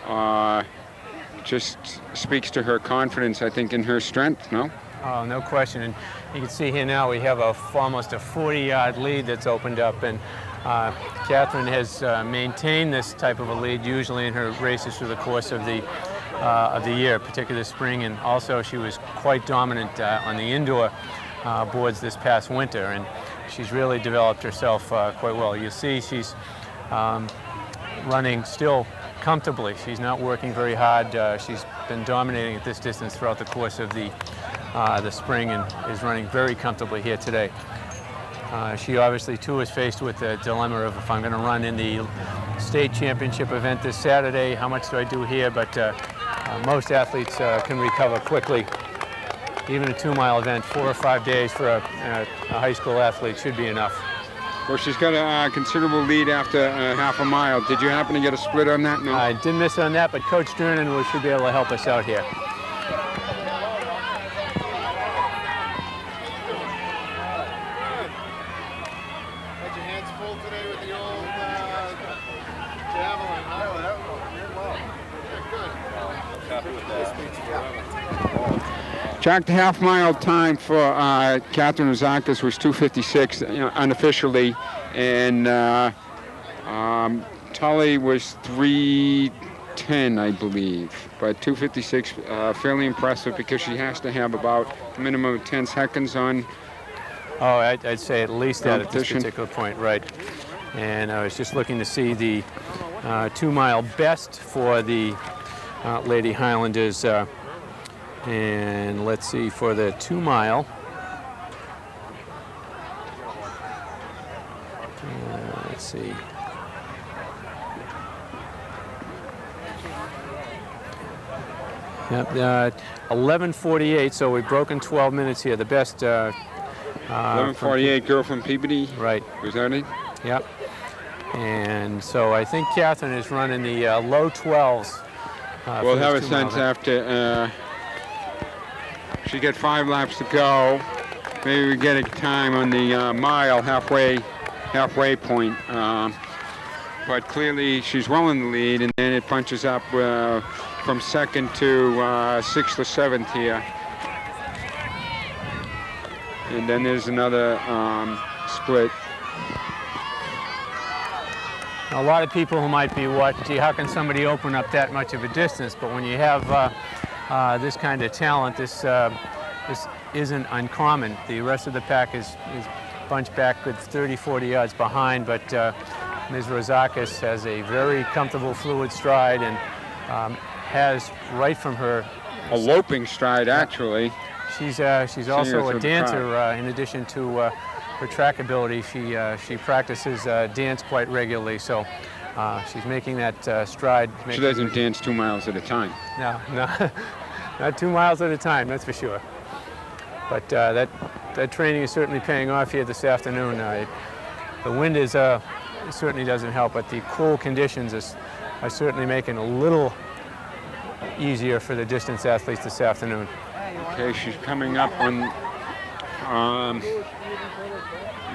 just speaks to her confidence, I think, in her strength, no? Oh, no question. And you can see here now we have almost a 40-yard lead that's opened up, and Catherine has maintained this type of a lead usually in her races through the course of the year, particularly this spring, and also she was quite dominant on the indoor boards this past winter, and she's really developed herself quite well. You see she's running still comfortably. She's not working very hard. She's been dominating at this distance throughout the course of the spring and is running very comfortably here today. She obviously too is faced with the dilemma of, if I'm going to run in the state championship event this Saturday, how much do I do here? But most athletes can recover quickly. Even a 2-mile event, 4 or 5 days for a high school athlete should be enough. Well, she's got a considerable lead after half a mile. Did you happen to get a split on that? No. I didn't miss on that, but Coach Sternan should be able to help us out here. Had your hands full today with the old javelin. Jack, the half-mile time for Catherine Rizakis was 2:56, unofficially, and Tully was 3:10, I believe. But 2:56, fairly impressive because she has to have about a minimum of 10 seconds on. Oh, I'd say at least that at this particular point, right. And I was just looking to see the 2-mile best for the Lady Highlanders. And let's see, for the 2-mile, let's see. Yep, 11:48, so we've broken 12 minutes here. The best 11:48, girl from Peabody. Right. Was that it? Yep. And so I think Catherine is running the low 12s. We'll have a sense after she got 5 laps to go. Maybe we get a time on the mile halfway point. But clearly she's well in the lead, and then it punches up from 2nd to 6th or 7th here. And then there's another split. A lot of people who might be watching, gee, how can somebody open up that much of a distance? But when you have this kind of talent, this isn't uncommon. The rest of the pack is bunched back with 30, 40 yards behind, but Ms. Rozakis has a very comfortable fluid stride and has right from her a loping stride, actually. She's also a dancer. In addition to her track ability, she practices dance quite regularly. So she's making that stride. She doesn't dance 2 miles at a time. No, not 2 miles at a time. That's for sure. But that training is certainly paying off here this afternoon. The wind is certainly doesn't help, but the cool conditions are certainly making it a little easier for the distance athletes this afternoon. Okay, she's coming up on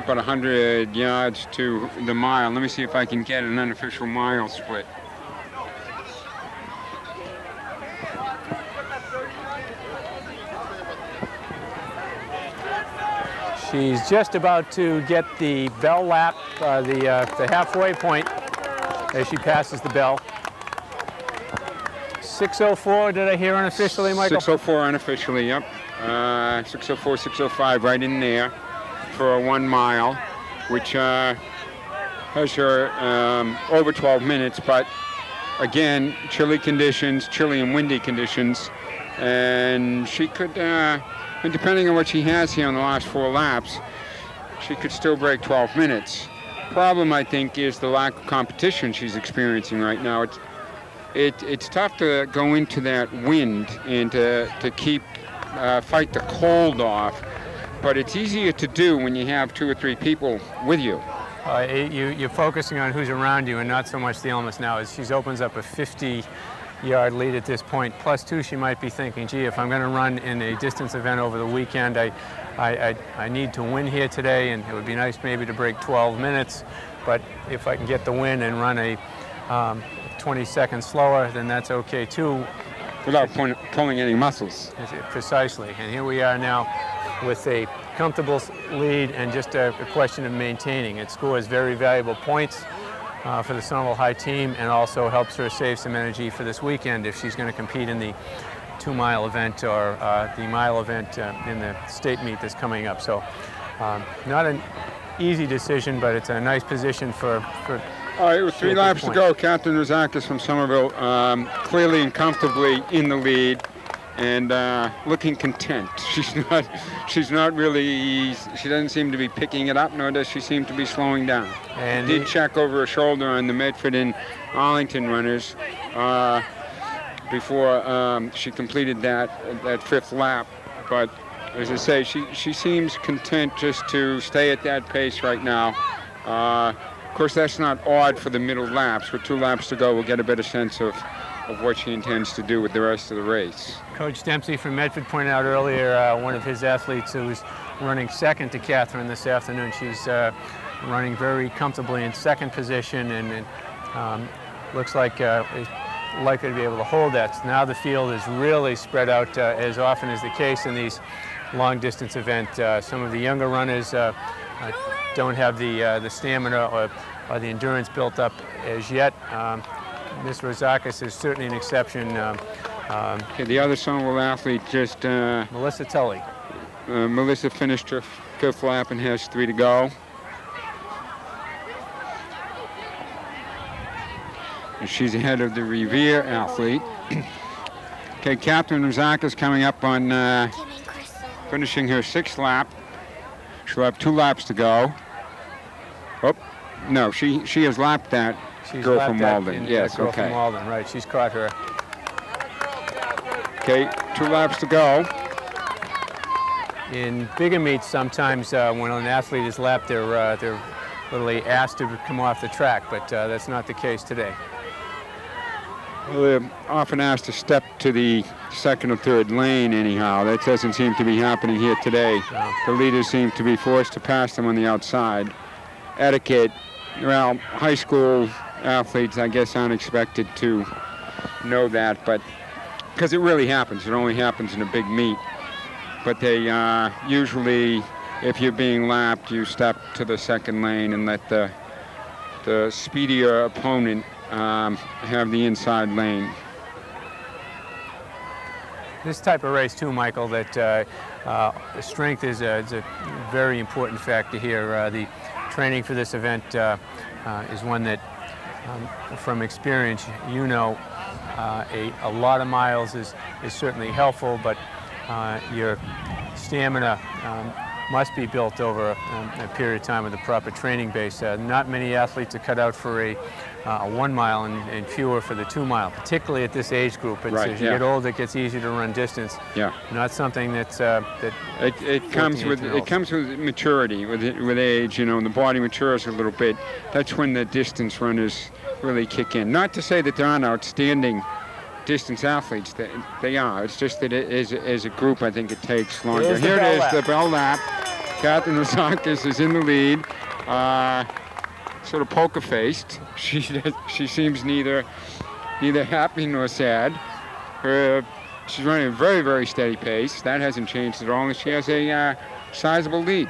about 100 yards to the mile. Let me see if I can get an unofficial mile split. She's just about to get the bell lap, the halfway point as she passes the bell. 6:04, did I hear unofficially, Michael? 6:04 unofficially, yep. 6:04, 6:05, right in there for a 1 mile, which has her over 12 minutes, but again, chilly and windy conditions, and she could, and depending on what she has here on the last 4 laps, she could still break 12 minutes. Problem, I think, is the lack of competition she's experiencing right now. It's tough to go into that wind and to fight the cold off, but it's easier to do when you have 2 or 3 people with you. You're focusing on who's around you and not so much the elements now. As she opens up a 50-yard lead at this point, +2, she might be thinking, gee, if I'm going to run in a distance event over the weekend, I need to win here today, and it would be nice maybe to break 12 minutes, but if I can get the win and run a 20 seconds slower, then that's okay too. Without pulling any muscles. Precisely, and here we are now with a comfortable lead and just a question of maintaining. It scores very valuable points for the Somerville High team and also helps her save some energy for this weekend if she's going to compete in the 2-mile event or the mile event in the state meet that's coming up. So not an easy decision, but it's a nice position for all right, with 3 laps to go, Captain Rozakis from Somerville clearly and comfortably in the lead and looking content. She doesn't seem to be picking it up, nor does she seem to be slowing down. And did check over her shoulder on the Medford and Arlington runners before she completed that 5th lap. But as I say, she seems content just to stay at that pace right now. Of course, that's not odd for the middle laps. With 2 laps to go, we'll get a better sense of what she intends to do with the rest of the race. Coach Dempsey from Medford pointed out earlier one of his athletes who's running second to Catherine this afternoon. She's running very comfortably in 2nd position and looks like is likely to be able to hold that. So now the field is really spread out as often is the case in these long-distance events. Some of the younger runners don't have the stamina or the endurance built up as yet. Ms. Rozakis is certainly an exception. Okay, the other Somerville athlete just... Melissa Tully. Melissa finished her 5th lap and has 3 to go. And she's ahead of the Revere athlete. Okay, Captain Rozakis coming up on finishing her 6th lap. She'll have 2 laps to go. Oh, no, she has lapped that girl from Walden. Yes, girl okay. From Walden, right? She's caught her. Okay, 2 laps to go. In bigger meets, sometimes when an athlete is lapped, they're literally asked to come off the track, but that's not the case today. Well, they're often asked to step to the 2nd or 3rd lane anyhow. That doesn't seem to be happening here today. No. The leaders seem to be forced to pass them on the outside. Etiquette, well, high school athletes, I guess, aren't expected to know that, but because it really happens. It only happens in a big meet. But they usually, if you're being lapped, you step to the 2nd lane and let the the speedier opponent have the inside lane. This type of race too, Michael, that strength is a very important factor here. The training for this event is one that, from experience, you know, a lot of miles is certainly helpful, but your stamina must be built over a period of time with a proper training base. Not many athletes are cut out for a 1 mile and fewer for the 2 mile, particularly at this age group. It's, right, as you get older, it gets easier to run distance. Yeah. Not something that's it comes with maturity, with age. You know, and the body matures a little bit. That's when the distance runners really kick in. Not to say that there aren't outstanding distance athletes. They are. It's just that as a group, I think it takes longer. Here it is, the bell lap. Catherine Rosakis is in the lead. Sort of poker-faced. She seems neither happy nor sad. She's running a very, very steady pace. That hasn't changed at all, and she has a sizable lead.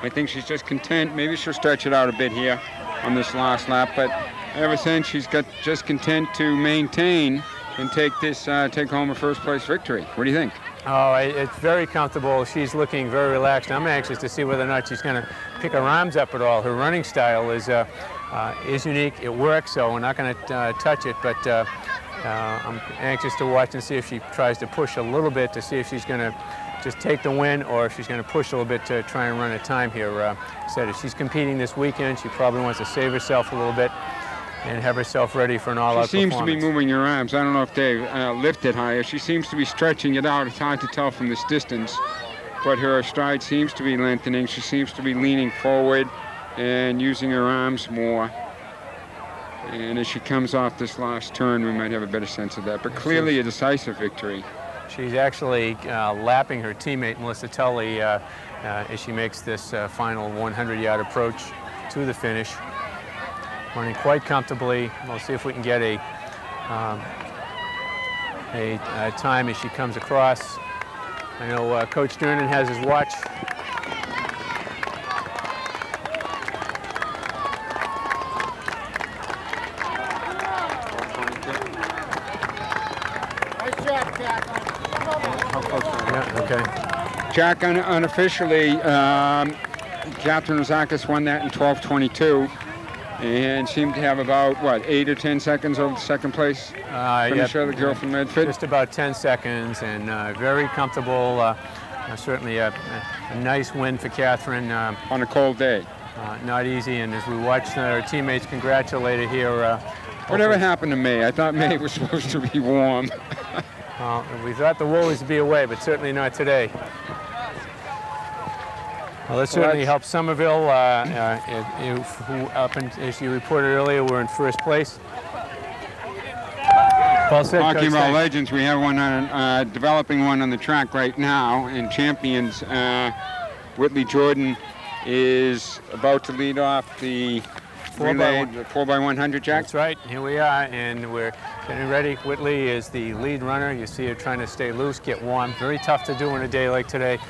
I think she's just content. Maybe she'll stretch it out a bit here on this last lap, but ever since she's got just content to maintain and take home a first place victory. What do you think? Oh, it's very comfortable. She's looking very relaxed. I'm anxious to see whether or not she's going to pick her arms up at all. Her running style is unique. It works, so we're not going to touch it, but I'm anxious to watch and see if she tries to push a little bit to see if she's going to just take the win or if she's going to push a little bit to try and run a time here. Said if she's competing this weekend, she probably wants to save herself a little bit and have herself ready for an all-out performance. She seems to be moving her arms. I don't know if they lift it higher. She seems to be stretching it out. It's hard to tell from this distance, but her stride seems to be lengthening. She seems to be leaning forward and using her arms more. And as she comes off this last turn, we might have a better sense of that. But clearly a decisive victory. She's actually lapping her teammate, Melissa Tully, as she makes this final 100-yard approach to the finish. Running quite comfortably. We'll see if we can get a time as she comes across. I know Coach Durnan has his watch. Nice job, Jack. Yeah, okay. Jack, unofficially, Catherine Rosakis won that in 12:22. And seemed to have about, what, 8 or 10 seconds over the second place finisher, the girl from Medford? Just about 10 seconds, and very comfortable. Certainly a nice win for Catherine. On a cold day. Not easy, and as we watched her teammates congratulate her here. Whatever happened to May? I thought May was supposed to be warm. We thought the wool was to be away, but certainly not today. Well, that certainly helps Somerville, who, as you reported earlier, were in first place. Well said, Talking Coach. about legends, we have one on, developing one on the track right now, and champions. Whitley Jordan is about to lead off the 4x100, Jack? That's right. Here we are, and we're getting ready. Whitley is the lead runner. You see her trying to stay loose, get warm. Very tough to do on a day like today.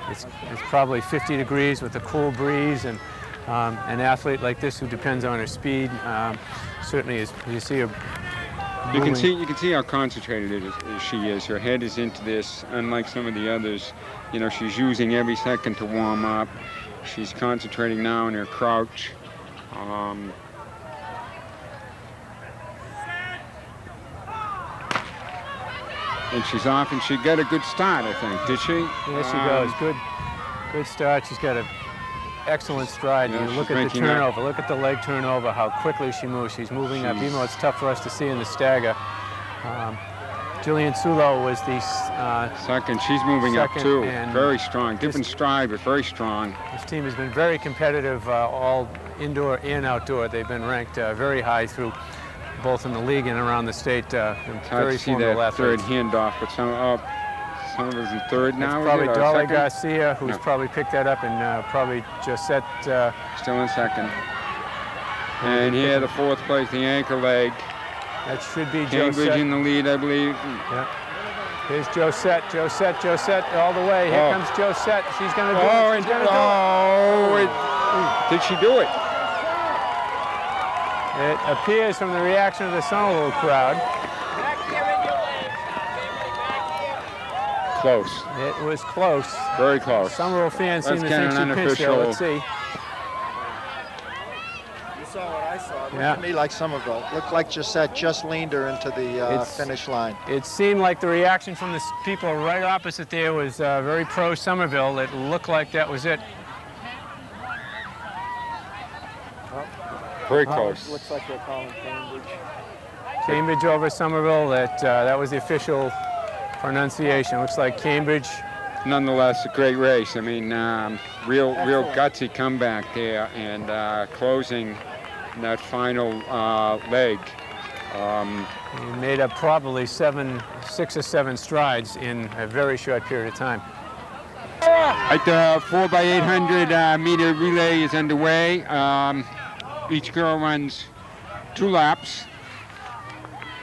It's probably 50 degrees with a cool breeze, and an athlete like this who depends on her speed certainly is. You see her moving. You can see how concentrated she is. Her head is into this, unlike some of the others. You know, she's using every second to warm up. She's concentrating now in her crouch. And she's off, and she got a good start, I think. Did she? There she goes. Good start. She's got an excellent stride. Yeah, you look at the turnover. Look at the leg turnover, how quickly she moves. She's moving up, even though it's tough for us to see in the stagger. Jillian Sulo was the second. She's moving up, too. Very strong. Different stride, but very strong. This team has been very competitive, all indoor and outdoor. They've been ranked very high through both in the league and around the state. Very see that third handoff, but some of us in third now. Probably Dolly Garcia, who's probably picked that up, and probably Josette. Still in second. And here the fourth place, the anchor leg. That should be Cambridge Josette. in the lead, I believe. Yeah. Here's Josette all the way. Here comes Josette. She's going to do it. She's going to do it. Did she do it? It appears from the reaction of the Somerville crowd. Close. It was close. Very close. Somerville fans seem to Let's get think an she pinched there. unofficial. Let's see. You saw what I saw. It looked Yeah. to me like Somerville. Looked like Gisette just leaned her into the finish line. It seemed like the reaction from the people right opposite there was very pro-Somerville. It looked like that was it. Very close. Looks like they're calling Cambridge. Cambridge over Somerville. That was the official pronunciation. Looks like Cambridge. Nonetheless, a great race. I mean, real gutsy comeback there, and closing that final leg. He made up probably 6 or 7 strides in a very short period of time. Right, the 4x800 meter relay is underway. Each girl runs 2 laps,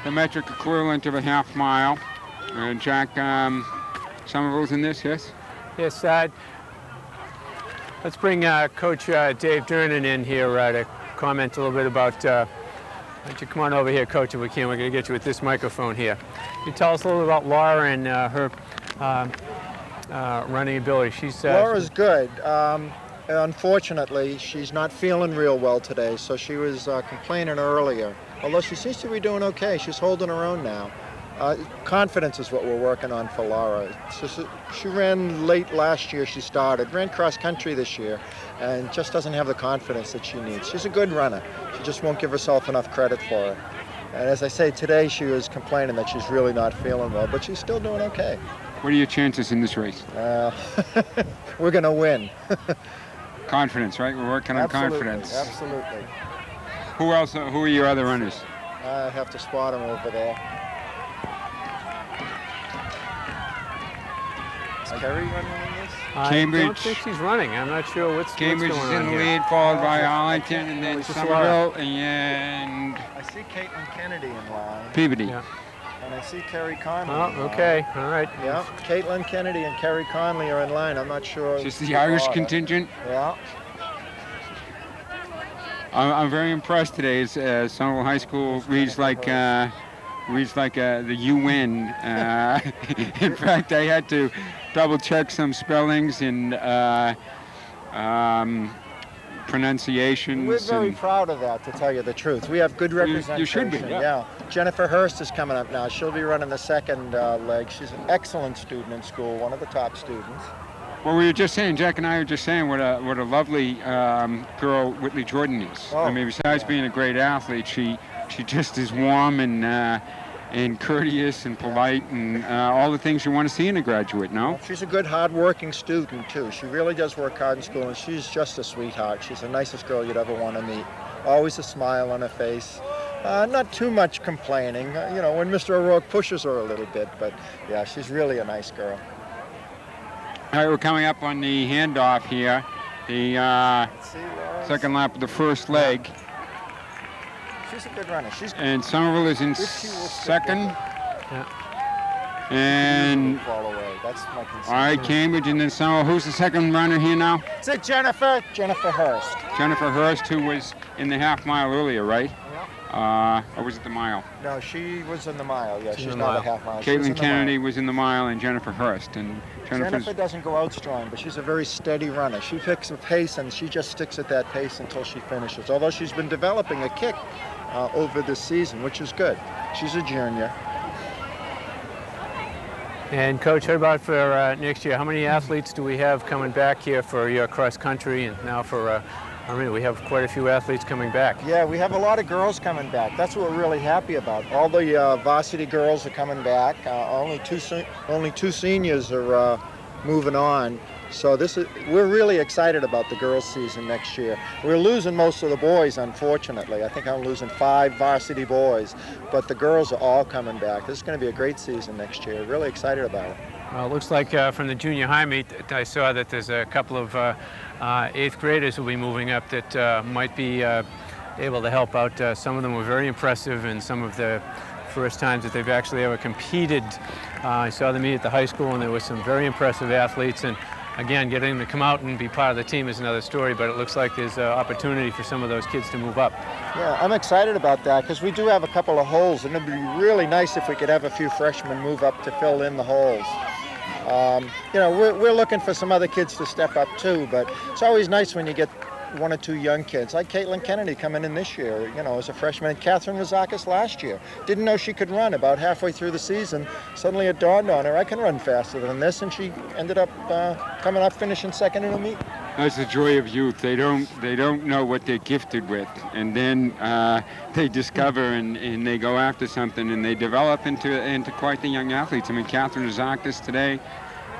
the metric equivalent of a half mile. Jack, Somerville's in this, yes? Yes, let's bring Coach Dave Durnan in here to comment a little bit about, why don't you come on over here, Coach, if we can. We're going to get you with this microphone here. Can you tell us a little bit about Laura and her running ability? Laura's good. Unfortunately, she's not feeling real well today, so she was complaining earlier. Although she seems to be doing okay. She's holding her own now. Confidence is what we're working on for Laura. So she ran late last year, she ran cross country this year, and just doesn't have the confidence that she needs. She's a good runner. She just won't give herself enough credit for it. And as I say, today she was complaining that she's really not feeling well, but she's still doing okay. What are your chances in this race? We're going to win. Confidence, right? We're working on confidence. Absolutely. Who else? Who are your other runners? I have to spot them over there. Is Kerry running in this? Cambridge. I don't think she's running. I'm not sure what's Cambridge going is in on the here. lead, followed by Arlington, and then Somerville, and I see Caitlin Kennedy in line. Peabody. Yeah. And I see Kerry Conley. Oh, okay. All right. Yeah, Caitlin Kennedy and Kerry Conley are in line. I'm not sure. Just the Irish contingent. Yeah. I'm very impressed today. As Somerville High School reads like the UN. In fact, I had to double check some spellings and pronunciations. We're very proud of that, to tell you the truth. We have good representation. You should be, yeah. Jennifer Hurst is coming up now. She'll be running the second leg. She's an excellent student in school, one of the top students. Well, we were just saying, Jack and I were just saying what a lovely girl Whitley Jordan is. Oh, I mean, besides being a great athlete, she just is warm and courteous and polite and all the things you want to see in a graduate, no? She's a good, hard-working student, too. She really does work hard in school, and she's just a sweetheart. She's the nicest girl you'd ever want to meet. Always a smile on her face. Not too much complaining, you know, when Mr. O'Rourke pushes her a little bit, but yeah, she's really a nice girl. All right, we're coming up on the handoff here. The second lap of the first leg. She's a good runner. And Somerville is in second. Yeah. And fall away. That's my concern. all right, Cambridge and then Somerville. Who's the second runner here now? Is it Jennifer Hurst. Jennifer Hurst, who was in the half mile earlier, right? Yeah. Or was it the mile? No, she was in the mile. Yeah, she's in the not mile. a half mile. Caitlin Kennedy was in the mile and Jennifer Hurst. And Jennifer doesn't go out strong, but she's a very steady runner. She picks a pace and she just sticks at that pace until she finishes. Although she's been developing a kick over this season, which is good. She's a junior. And Coach, how about for next year? How many athletes do we have coming back here for your cross country and now for we have quite a few athletes coming back. Yeah, we have a lot of girls coming back. That's what we're really happy about. All the varsity girls are coming back. Only two seniors are moving on. So we're really excited about the girls' season next year. We're losing most of the boys, unfortunately. I think I'm losing 5 varsity boys, but the girls are all coming back. This is going to be a great season next year. Really excited about it. Well, it looks like from the junior high meet, I saw that there's a couple of 8th graders who will be moving up that might be able to help out. Some of them were very impressive, and some of the first times that they've actually ever competed. I saw them meet at the high school, and there were some very impressive athletes. And again, getting them to come out and be part of the team is another story, but it looks like there's an opportunity for some of those kids to move up. Yeah, I'm excited about that because we do have a couple of holes, and it would be really nice if we could have a few freshmen move up to fill in the holes. You know, we're looking for some other kids to step up too, but it's always nice when you get one or two young kids, like Caitlin Kennedy coming in this year, you know, as a freshman, and Catherine Razakis last year. Didn't know she could run. About halfway through the season, suddenly it dawned on her, I can run faster than this, and she ended up coming up finishing second in a meet. That's the joy of youth. They don't know what they're gifted with, and then they discover and they go after something, and they develop into quite the young athletes. I mean, Catherine Razakis today,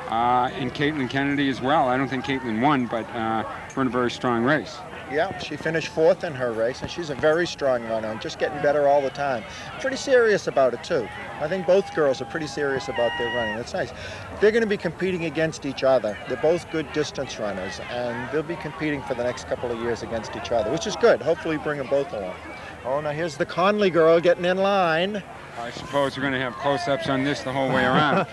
and Caitlin Kennedy as well. I don't think Caitlin won, but ran a very strong race. Yeah, she finished fourth in her race, and she's a very strong runner and just getting better all the time. Pretty serious about it, too. I think both girls are pretty serious about their running. It's nice. They're going to be competing against each other. They're both good distance runners, and they'll be competing for the next couple of years against each other, which is good. Hopefully bring them both along. Oh, now here's the Connolly girl getting in line. I suppose we're going to have close-ups on this the whole way around.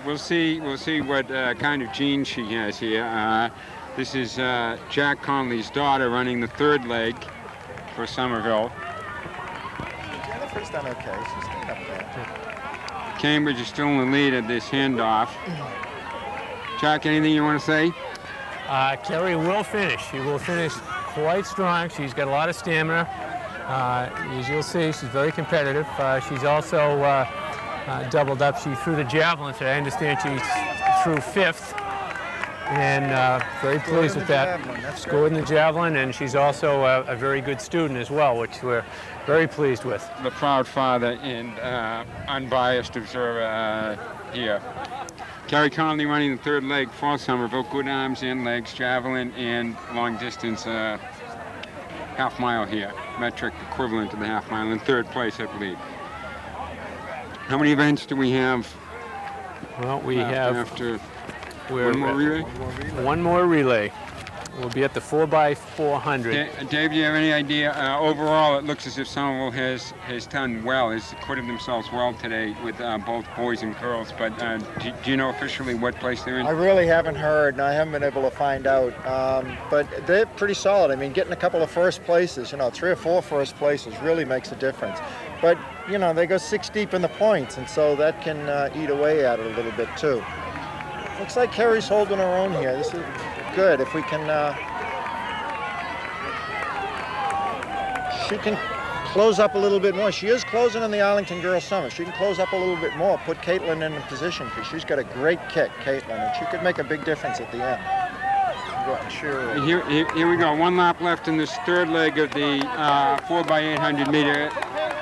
We'll see what kind of genes she has here. This is Jack Connolly's daughter running the third leg for Somerville. Jennifer's done okay. She's getting up there. Cambridge is still in the lead at this handoff. Jack, anything you want to say? Kerry will finish. She will finish quite strong. She's got a lot of stamina. As you'll see, she's very competitive. She's also doubled up. She threw the javelin today. I understand she threw fifth. And very pleased with that. Scored in the javelin, and she's also a very good student as well, which we're very pleased with. The proud father and unbiased observer here. Carrie Connolly running the third leg for Somerville. Good arms and legs, javelin and long distance half mile here. Metric equivalent to the half mile in third place, I believe. How many events do we have? Well, we have after. One more relay? One more relay. We'll be at the 4x400. Dave, do you have any idea? Overall, it looks as if Somerville has done well, has acquitted themselves well today with both boys and girls. But do you know officially what place they're in? I really haven't heard, and I haven't been able to find out. But they're pretty solid. I mean, getting a couple of first places, 3 or 4 first places really makes a difference. But, they go 6 deep in the points, and so that can eat away at it a little bit, too. Looks like Kerry's holding her own here. This is good. If we can, she can close up a little bit more. She is closing on the Arlington Girls Summit. She can close up a little bit more, put Caitlin in a position, because she's got a great kick, Caitlin, and she could make a big difference at the end. Sure. Here we go. 1 lap left in this third leg of the 4x800 meter,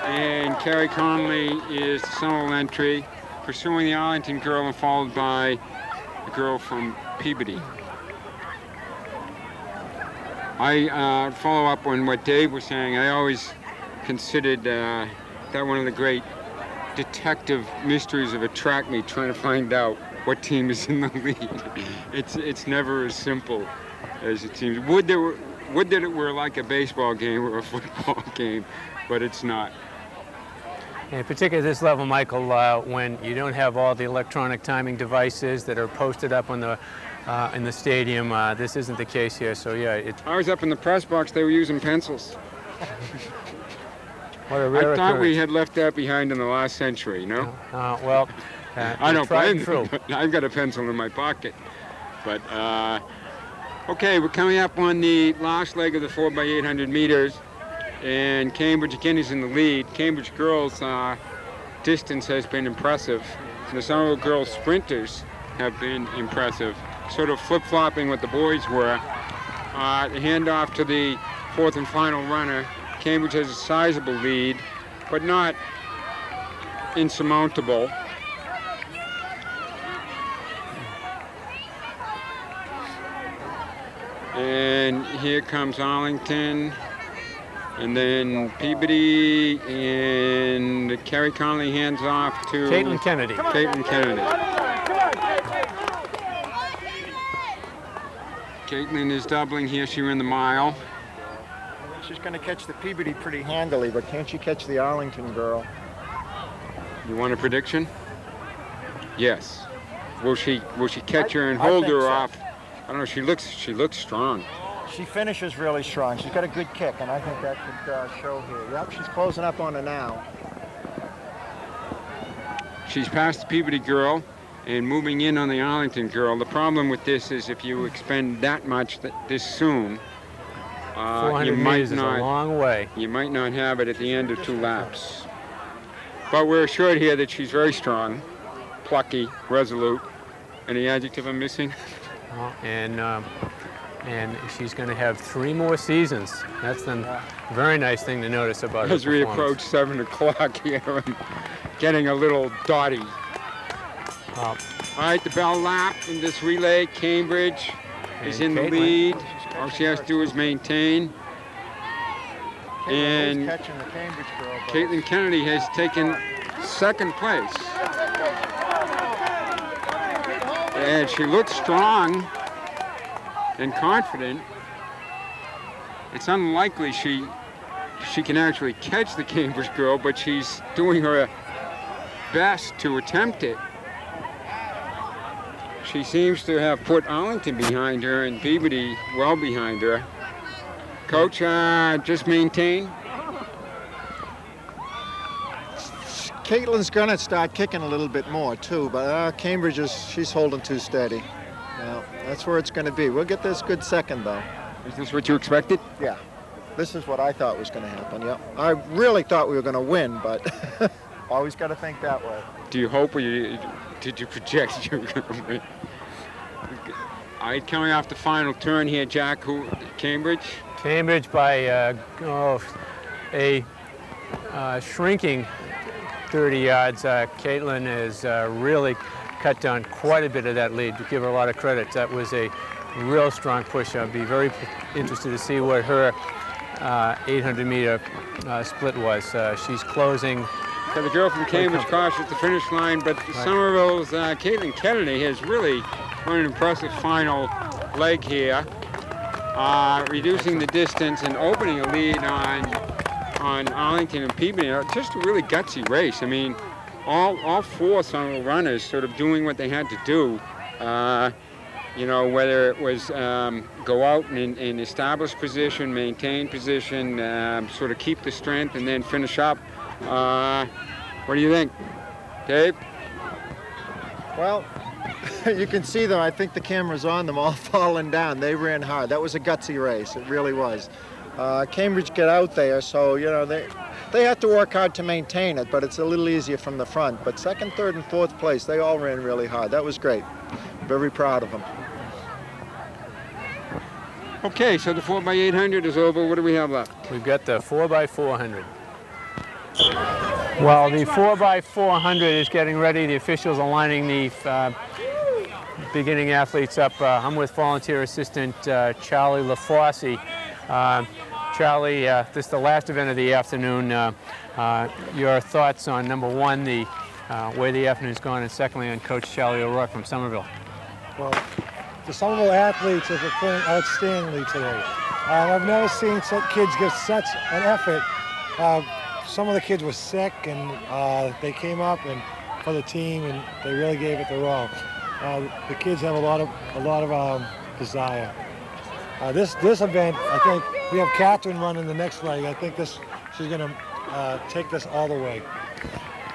and Carrie Connolly is the Somerville entry, pursuing the Arlington girl and followed by a girl from Peabody. I follow up on what Dave was saying. I always considered that one of the great detective mysteries of a track meet, trying to find out what team is in the lead. It's never as simple as it seems. Would that it were like a baseball game or a football game, but it's not. And particularly at this level, Michael, when you don't have all the electronic timing devices that are posted up on the in the stadium, this isn't the case here. So yeah, I was up in the press box. They were using pencils. What a rare I thought occurrence. We had left that behind in the last century. Well, I don't blame you. I've got a pencil in my pocket. But okay, we're coming up on the last leg of the 4x800 meters. And Cambridge again is in the lead. Cambridge girls' distance has been impressive. The Somerville girls' sprinters have been impressive. Sort of flip-flopping what the boys were. The handoff to the 4th and final runner. Cambridge has a sizable lead, but not insurmountable. And here comes Arlington. And then Peabody and Carrie Connolly hands off to Caitlin Kennedy. Caitlin Kennedy. Caitlin is doubling here. She ran the mile. She's going to catch the Peabody pretty handily, but can't she catch the Arlington girl? You want a prediction? Yes. Will she catch her and I hold think her so. off? I don't know. She looks strong. She finishes really strong. She's got a good kick, and I think that could show here. Yep, she's closing up on her now. She's past the Peabody girl and moving in on the Arlington girl. The problem with this is if you expend that much this soon, 400 you might meters is a not. long way. You might not have it at the end of 2 laps. But we're assured here that she's very strong, plucky, resolute. Any adjective I'm missing? And she's going to have 3 more seasons. That's the very nice thing to notice about her As we performance. approach 7 o'clock here, and getting a little dotty. All right, the bell lap in this relay. Cambridge is in the Caitlin. lead. All she has to do is maintain. And Catching the Cambridge girl. but- Caitlin Kennedy has taken 2nd place. And she looks strong and confident. It's unlikely she can actually catch the Cambridge girl, but she's doing her best to attempt it. She seems to have put Arlington behind her and Peabody well behind her. Coach, just maintain. Caitlin's gonna start kicking a little bit more too, but Cambridge she's holding too steady. Yeah, that's where it's gonna be. We'll get this good second though. Is this what you expected? Yeah, this is what I thought was gonna happen, yeah. I really thought we were gonna win, but always gotta think that way. Do you hope or did you project you were going to win? All right, coming off the final turn here, Jack, Cambridge? Cambridge by a shrinking 30 yards. Caitlin has really cut down quite a bit of that lead. To give her a lot of credit. That was a real strong push. I'd be very interested to see what her 800-meter split was. She's closing. So the girl from Cambridge crosses the finish line, but Somerville's Caitlin Kennedy has really run an impressive final leg here, reducing the distance and opening a lead on Arlington and Peabody. Just a really gutsy race. I mean, all 4 Somerville runners sort of doing what they had to do. You know, whether it was go out and establish position, maintain position, sort of keep the strength, and then finish up. What do you think, Dave? Well, you can see them. I think the camera's on them all falling down. They ran hard. That was a gutsy race. It really was. Cambridge get out there, so you know they have to work hard to maintain it, but it's a little easier from the front. But 2nd, 3rd, and 4th place, they all ran really hard. That was great. Very proud of them. Okay, so the 4x800 is over. What do we have left? We've got the 4x400. Well, the 4x400 is getting ready. The officials are lining the beginning athletes up. I'm with volunteer assistant Charlie LaFosse. Charlie, this is the last event of the afternoon. Your thoughts on number 1, the way the afternoon's gone, and secondly on Coach Charlie O'Rourke from Somerville. Well, the Somerville athletes are performing outstandingly today. I've never seen some kids give such an effort. Some of the kids were sick, and they came up and for the team, and they really gave it their all. The kids have a lot of desire. This event, I think we have Catherine running the next leg. I think she's going to take this all the way.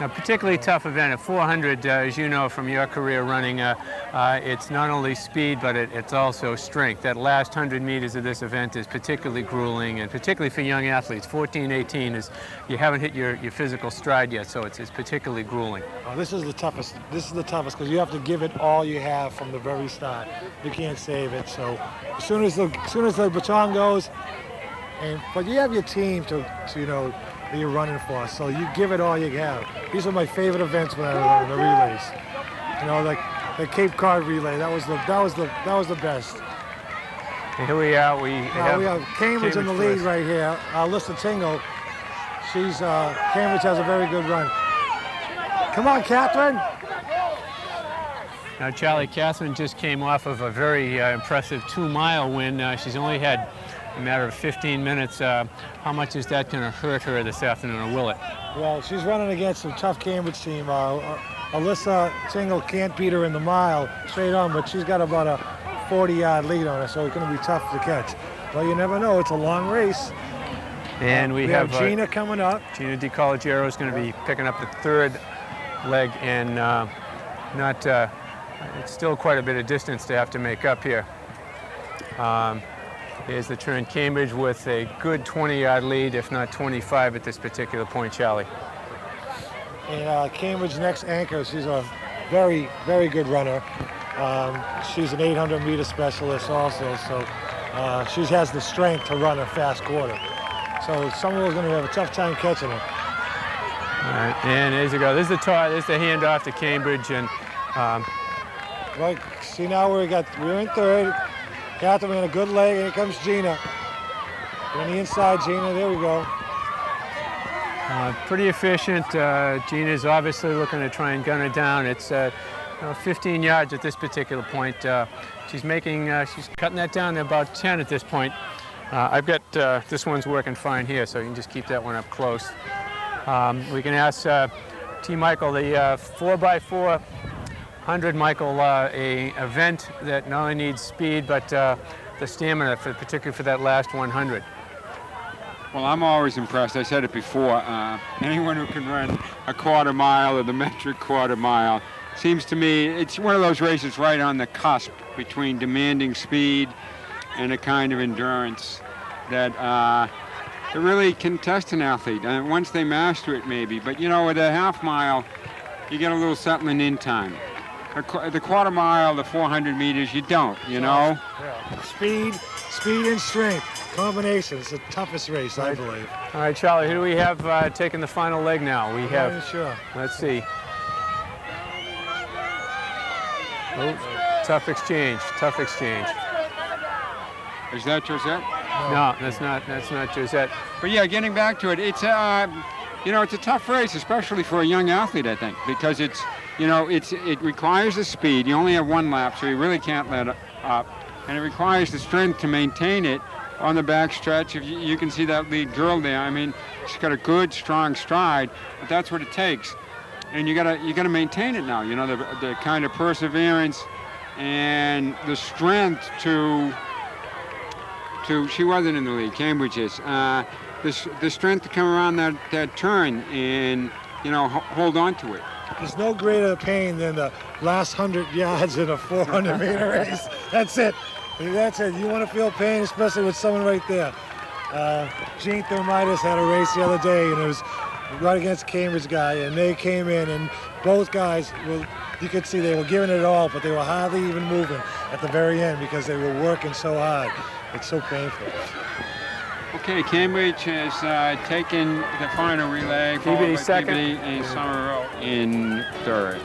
A particularly tough event at 400, as you know from your career running, it's not only speed, but it's also strength. That last 100 meters of this event is particularly grueling, and particularly for young athletes. 14, 18 is, you haven't hit your physical stride yet, so it's particularly grueling. This is the toughest. This is the toughest because you have to give it all you have from the very start. You can't save it. So as soon as the baton goes, but you have your team to you know, that you're running for, so you give it all you have. These are my favorite events when I run the relays. You know, like the Cape Cod relay. That was the best. And here we are. We have Cambridge in the lead first. right here. Alyssa Tingle. Cambridge has a very good run. Come on, Catherine. Now, Charlie, Catherine just came off of a very impressive 2-mile win. She's only had a matter of 15 minutes. How much is that going to hurt her this afternoon, or will it? Well, she's running against a tough Cambridge team. Alyssa Tingle can't beat her in the mile straight on, but she's got about a 40-yard lead on her, so it's going to be tough to catch. Well, you never know. It's a long race. And we have Gina coming up. Gina DiColigiero is going to be picking up the third leg, and it's still quite a bit of distance to have to make up here. Here's the turn. Cambridge with a good 20-yard lead, if not 25 at this particular point, Charlie. And Cambridge next anchor, she's a very, very good runner. She's an 800-meter specialist also, so she has the strength to run a fast quarter. So someone's going to have a tough time catching her. All right, and there you go. This is the handoff to Cambridge, and well, see now we're in third. Catherine in a good leg, and here comes Gina. On the inside, Gina. There we go. Pretty efficient. Gina's obviously looking to try and gun it down. It's 15 yards at this particular point. She's cutting that down to about 10 at this point. I've got this one's working fine here, so you can just keep that one up close. We can ask T. Michael, the 4x400, Michael, a event that not only needs speed but the stamina, particularly for that last 100. Well, I'm always impressed. I said it before. Anyone who can run a quarter mile or the metric quarter mile, seems to me it's one of those races right on the cusp between demanding speed and a kind of endurance that it really can test an athlete. Once they master it, maybe. But, you know, with a half mile, you get a little settling in time. The quarter mile, the 400 meters, you don't, you know? Yeah. Speed and strength. Combination. It's the toughest race, I believe. All right, Charlie, who do we have taking the final leg now? We have. Not sure. Let's see. Oh, tough exchange. Tough exchange. Is that Josette? No, that's not Josette. But yeah, getting back to it, it's it's a tough race, especially for a young athlete, I think, because it requires the speed. You only have one lap, so you really can't let it up, and it requires the strength to maintain it on the back stretch. If you can see that lead girl there, I mean, she's got a good, strong stride, but that's what it takes, and you gotta maintain it now. You know, the kind of perseverance and the strength to. She wasn't in the lead. Cambridge is. The strength to come around that turn and hold on to it. There's no greater pain than the last 100 yards in a 400-meter race. That's it. That's it. You want to feel pain, especially with someone right there. Gene Thermitis had a race the other day, and it was right against a Cambridge guy, and they came in, and both guys, you could see they were giving it all, but they were hardly even moving at the very end because they were working so hard. It's so painful. Okay, Cambridge has taken the final relay. TB second. TB and Somerville in third.